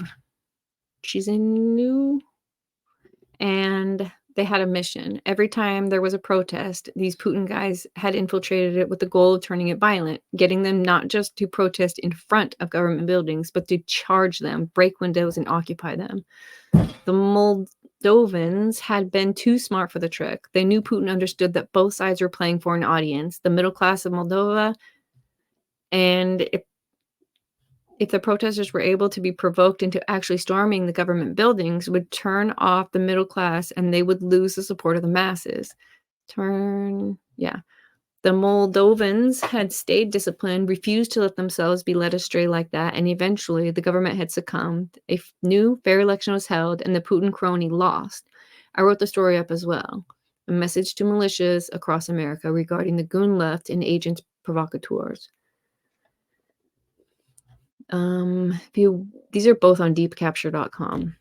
Chisinau, and they had a mission. Every time there was a protest, these Putin guys had infiltrated it with the goal of turning it violent, getting them not just to protest in front of government buildings, but to charge them, break windows, and occupy them. The Moldovans had been too smart for the trick. They knew Putin understood that both sides were playing for an audience, the middle class of Moldova, and if the protesters were able to be provoked into actually storming the government buildings, would turn off the middle class and they would lose the support of the masses. The Moldovans had stayed disciplined, refused to let themselves be led astray like that, and eventually the government had succumbed. A new fair election was held, and the Putin crony lost. I wrote the story up as well. A message to militias across America regarding the goon left and agents provocateurs. These are both on deepcapture.com,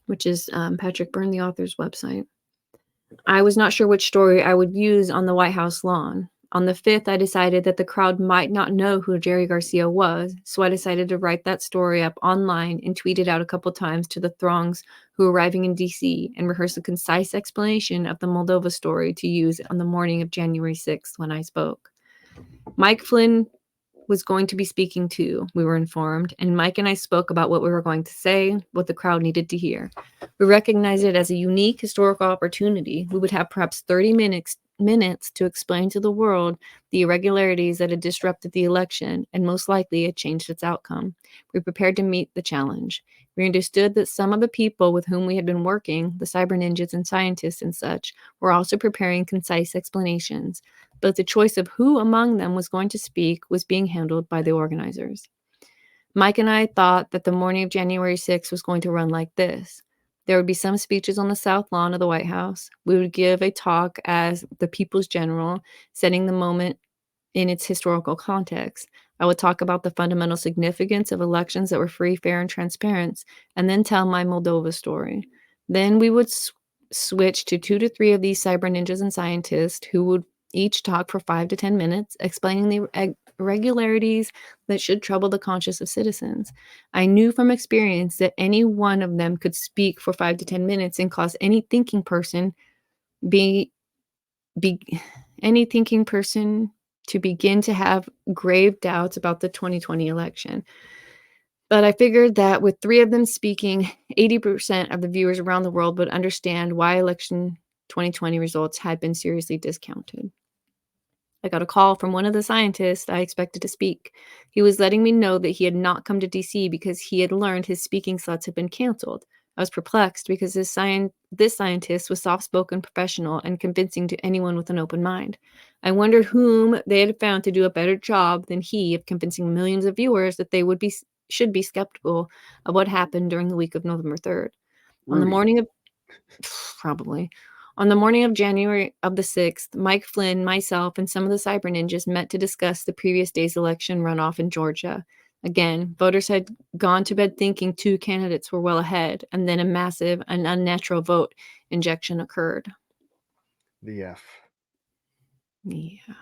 which is Patrick Byrne, the author's website. I was not sure which story I would use on the White House lawn. On the 5th, I decided that the crowd might not know who Jerry Garcia was, so I decided to write that story up online and tweet it out a couple times to the throngs who were arriving in D.C. and rehearse a concise explanation of the Moldova story to use on the morning of January 6th when I spoke. Mike Flynn was going to be speaking too, we were informed, and Mike and I spoke about what we were going to say, what the crowd needed to hear. We recognized it as a unique historical opportunity. We would have perhaps 30 minutes to explain to the world the irregularities that had disrupted the election and most likely had changed its outcome. We prepared to meet the challenge. We understood that some of the people with whom we had been working, the cyber ninjas and scientists and such, were also preparing concise explanations, but the choice of who among them was going to speak was being handled by the organizers. Mike and I thought that the morning of January 6th was going to run like this. There would be some speeches on the south lawn of the White House. We would give a talk as the People's General, setting the moment in its historical context. I would talk about the fundamental significance of elections that were free, fair, and transparent, and then tell my Moldova story. Then we would switch to 2 to 3 of these cyber ninjas and scientists who would each talk for 5 to 10 minutes, explaining the irregularities that should trouble the conscience of citizens. I knew from experience that any one of them could speak for 5 to 10 minutes and cause any thinking person to begin to have grave doubts about the 2020 election. But I figured that with 3 of them speaking, 80% of the viewers around the world would understand why election 2020 results had been seriously discounted. I got a call from one of the scientists I expected to speak. He was letting me know that he had not come to DC because he had learned his speaking slots had been canceled. I was perplexed because this scientist was soft-spoken, professional, and convincing to anyone with an open mind. I wondered whom they had found to do a better job than he of convincing millions of viewers that they should be skeptical of what happened during the week of November 3rd. On the morning of January of the 6th, Mike Flynn, myself, and some of the cyber ninjas met to discuss the previous day's election runoff in Georgia. Again, voters had gone to bed thinking 2 candidates were well ahead, and then a massive and unnatural vote injection occurred. The F. Yeah.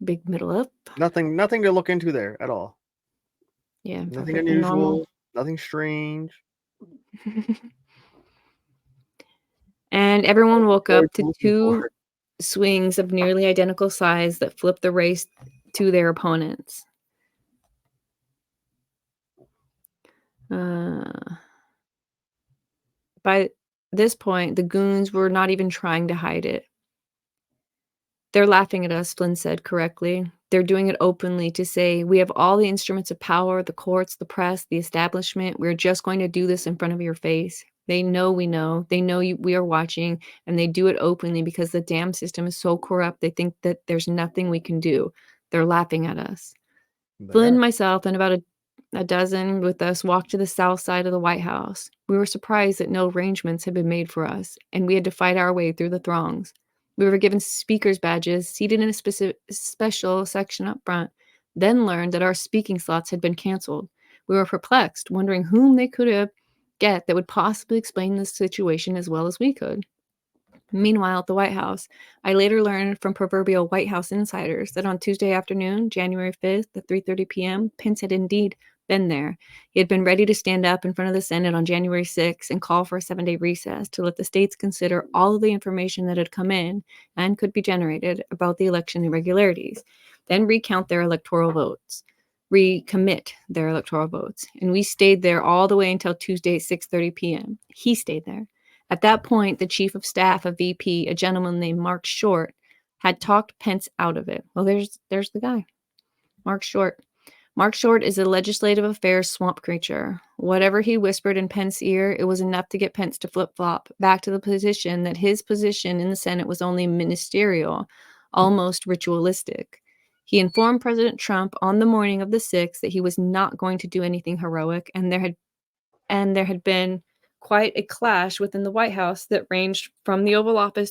Big middle up. Nothing to look into there at all. Yeah. Nothing unusual. Nothing strange. And everyone woke up to 2 swings of nearly identical size that flipped the race to their opponents. By this point, the goons were not even trying to hide it. They're laughing at us, Flynn said correctly. They're doing it openly to say, we have all the instruments of power, the courts, the press, the establishment. We're just going to do this in front of your face. They know we know. They know we are watching, and they do it openly because the damn system is so corrupt. They think that there's nothing we can do. They're laughing at us. Flynn, myself, and about a dozen with us walked to the south side of the White House. We were surprised that no arrangements had been made for us, and we had to fight our way through the throngs. We were given speaker's badges, seated in a special section up front, then learned that our speaking slots had been canceled. We were perplexed, wondering whom they could get that would possibly explain the situation as well as we could. Meanwhile, at the White House, I later learned from proverbial White House insiders that on Tuesday afternoon, January 5th at 3:30 p.m., Pence had indeed been there. He had been ready to stand up in front of the Senate on January 6th and call for a 7-day recess to let the states consider all of the information that had come in and could be generated about the election irregularities, then recommit their electoral votes. And we stayed there all the way until Tuesday at 6:30 p.m. He stayed there. At that point, the chief of staff of VP, a gentleman named Mark Short, had talked Pence out of it. Well, there's the guy, Mark Short. Mark Short is a legislative affairs swamp creature. Whatever he whispered in Pence's ear, it was enough to get Pence to flip-flop back to the position that his position in the Senate was only ministerial, almost ritualistic. He informed President Trump on the morning of the 6th that he was not going to do anything heroic, and there had been quite a clash within the White House that ranged from the Oval Office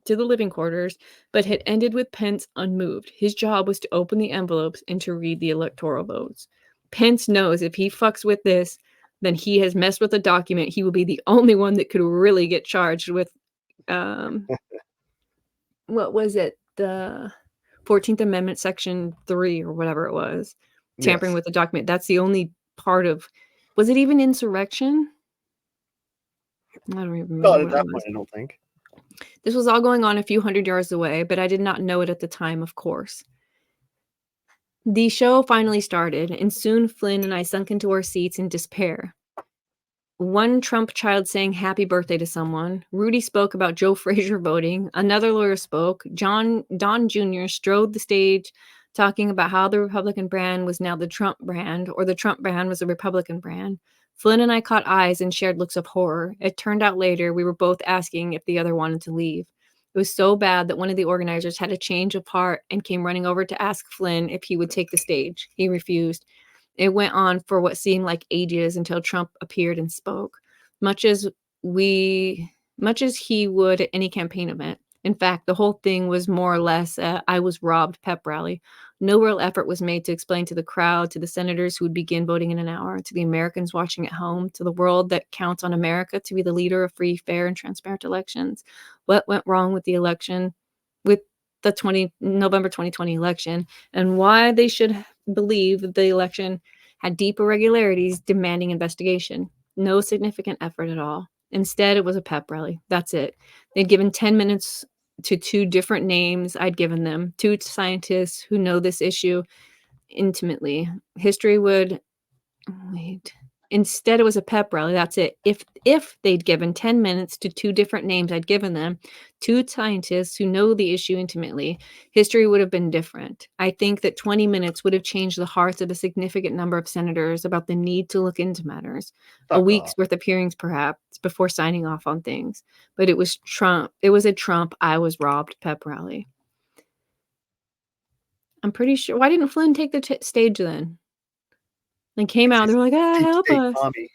to the living quarters, but had ended with Pence unmoved. His job was to open the envelopes and to read the electoral votes. Pence knows if he fucks with this, then he has messed with the document. He will be the only one that could really get charged with, what was it? The 14th Amendment, Section 3 or whatever it was. Tampering with the document. That's the only part of, was it even insurrection? I don't even remember. Not at that point, I don't think. This was all going on a few hundred yards away, but I did not know it at the time, of course. The show finally started, and soon Flynn and I sunk into our seats in despair. One Trump child saying happy birthday to someone. Rudy spoke about Joe Frazier voting. Another lawyer spoke. Don Jr. strode the stage talking about how the Republican brand was now the Trump brand, or the Trump brand was a Republican brand. Flynn and I caught eyes and shared looks of horror. It turned out later we were both asking if the other wanted to leave. It was so bad that one of the organizers had a change of heart and came running over to ask Flynn if he would take the stage. He refused. It went on for what seemed like ages until Trump appeared and spoke, much as he would at any campaign event. In fact, the whole thing was more or less I was robbed pep rally. No real effort was made to explain to the crowd, to the senators who would begin voting in an hour, to the Americans watching at home, to the world that counts on America to be the leader of free, fair, and transparent elections. What went wrong with the election, with the November 2020 election, and why they should believe that the election had deep irregularities demanding investigation. No significant effort at all. Instead, it was a pep rally. That's it. They'd given 10 minutes to 2 different names I'd given them, 2 scientists who know this issue intimately. Instead, it was a pep rally. That's it. If they'd given 10 minutes to 2 different names I'd given them, 2 scientists who know the issue intimately, history would have been different. I think that 20 minutes would have changed the hearts of a significant number of senators about the need to look into matters. A week's worth of hearings, perhaps, before signing off on things. But it was Trump. It was a Trump I was robbed pep rally. I'm pretty sure. Why didn't Flynn take the stage then? And came out, they were like, help us. Tommy.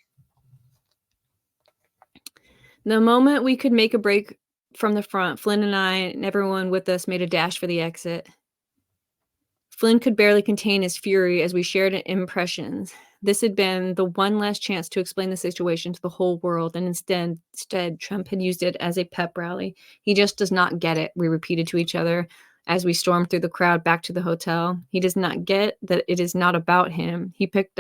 The moment we could make a break from the front, Flynn and I and everyone with us made a dash for the exit. Flynn could barely contain his fury as we shared impressions. This had been the one last chance to explain the situation to the whole world, and instead, Trump had used it as a pep rally. He just does not get it, we repeated to each other as we stormed through the crowd back to the hotel. He does not get that it is not about him. He put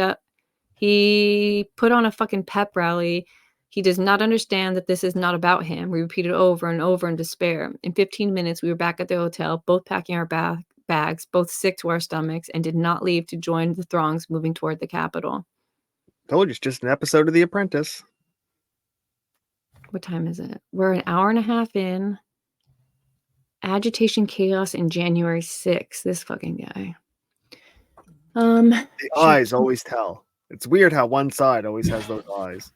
on a fucking pep rally. He does not understand that this is not about him. We repeated over and over in despair. In 15 minutes, we were back at the hotel, both packing our bags, both sick to our stomachs, and did not leave to join the throngs moving toward the Capitol. Told you, it's just an episode of The Apprentice. What time is it? We're an hour and a half in. Agitation, chaos, and January 6th. This fucking guy. The eyes always tell. It's weird how one side always has those eyes.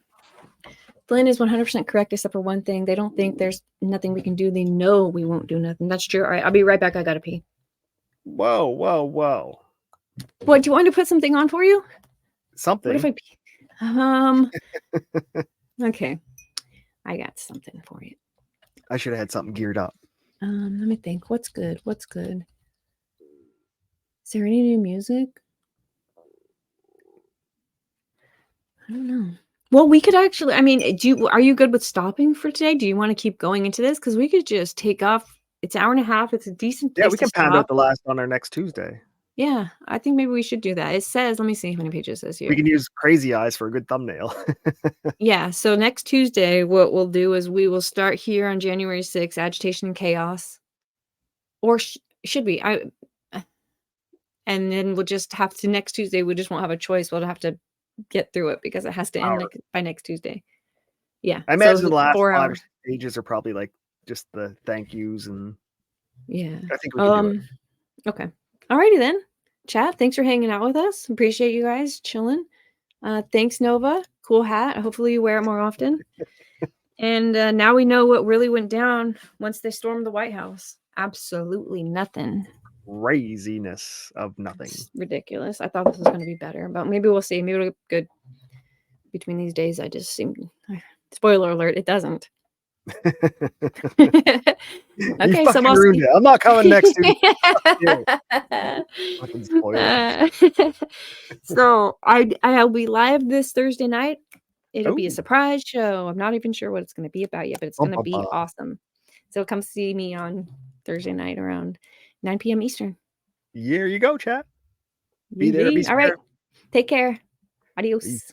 Flynn is 100% correct except for one thing. They don't think there's nothing we can do. They know we won't do nothing. That's true. All right, I'll be right back. I gotta pee. Whoa. What, do you want to put something on for you? Something. What if I pee? Okay. I got something for you. I should have had something geared up. Let me think. What's good? Is there any new music? I don't know. Well, we could actually. I mean, are you good with stopping for today? Do you want to keep going into this? Because we could just take off. It's an hour and a half. It's a decent Yeah, place we to can pound out stop. the last on our next Tuesday. Yeah, I think maybe we should do that. It says, let me see how many pages it says We here. can use Crazy Eyes for a good thumbnail. Yeah, so next Tuesday, what we'll do is we will start here on January 6th, Agitation and Chaos. Or should we? And then we'll just have to, next Tuesday, we just won't have a choice. We'll have to get through it because it has to end by next Tuesday. Yeah. I So imagine the last 4 5 or hours. 6 pages are probably like just the thank yous, and Yeah. I think we can do it. Okay. Alrighty then. Chat, thanks for hanging out with us. Appreciate you guys chilling. Thanks, Nova. Cool hat. Hopefully you wear it more often. And now we know what really went down once they stormed the White House. Absolutely nothing. Craziness of nothing. It's ridiculous. I thought this was going to be better, but maybe we'll see. Maybe it'll get good between these days. I just seem. Spoiler alert, it doesn't. You Okay, so fucking I'll ruined see. it. I'm not coming next Tuesday. Fucking spoiler. So I'll be live this Thursday night. It'll be a Ooh. surprise show. I'm not even sure what it's going to be about yet, but it's going to be Bum. awesome. So come see me on Thursday night around 9 p.m. Eastern. Here you go, chat. Be there, be All right. square. Take care. Adios. Peace.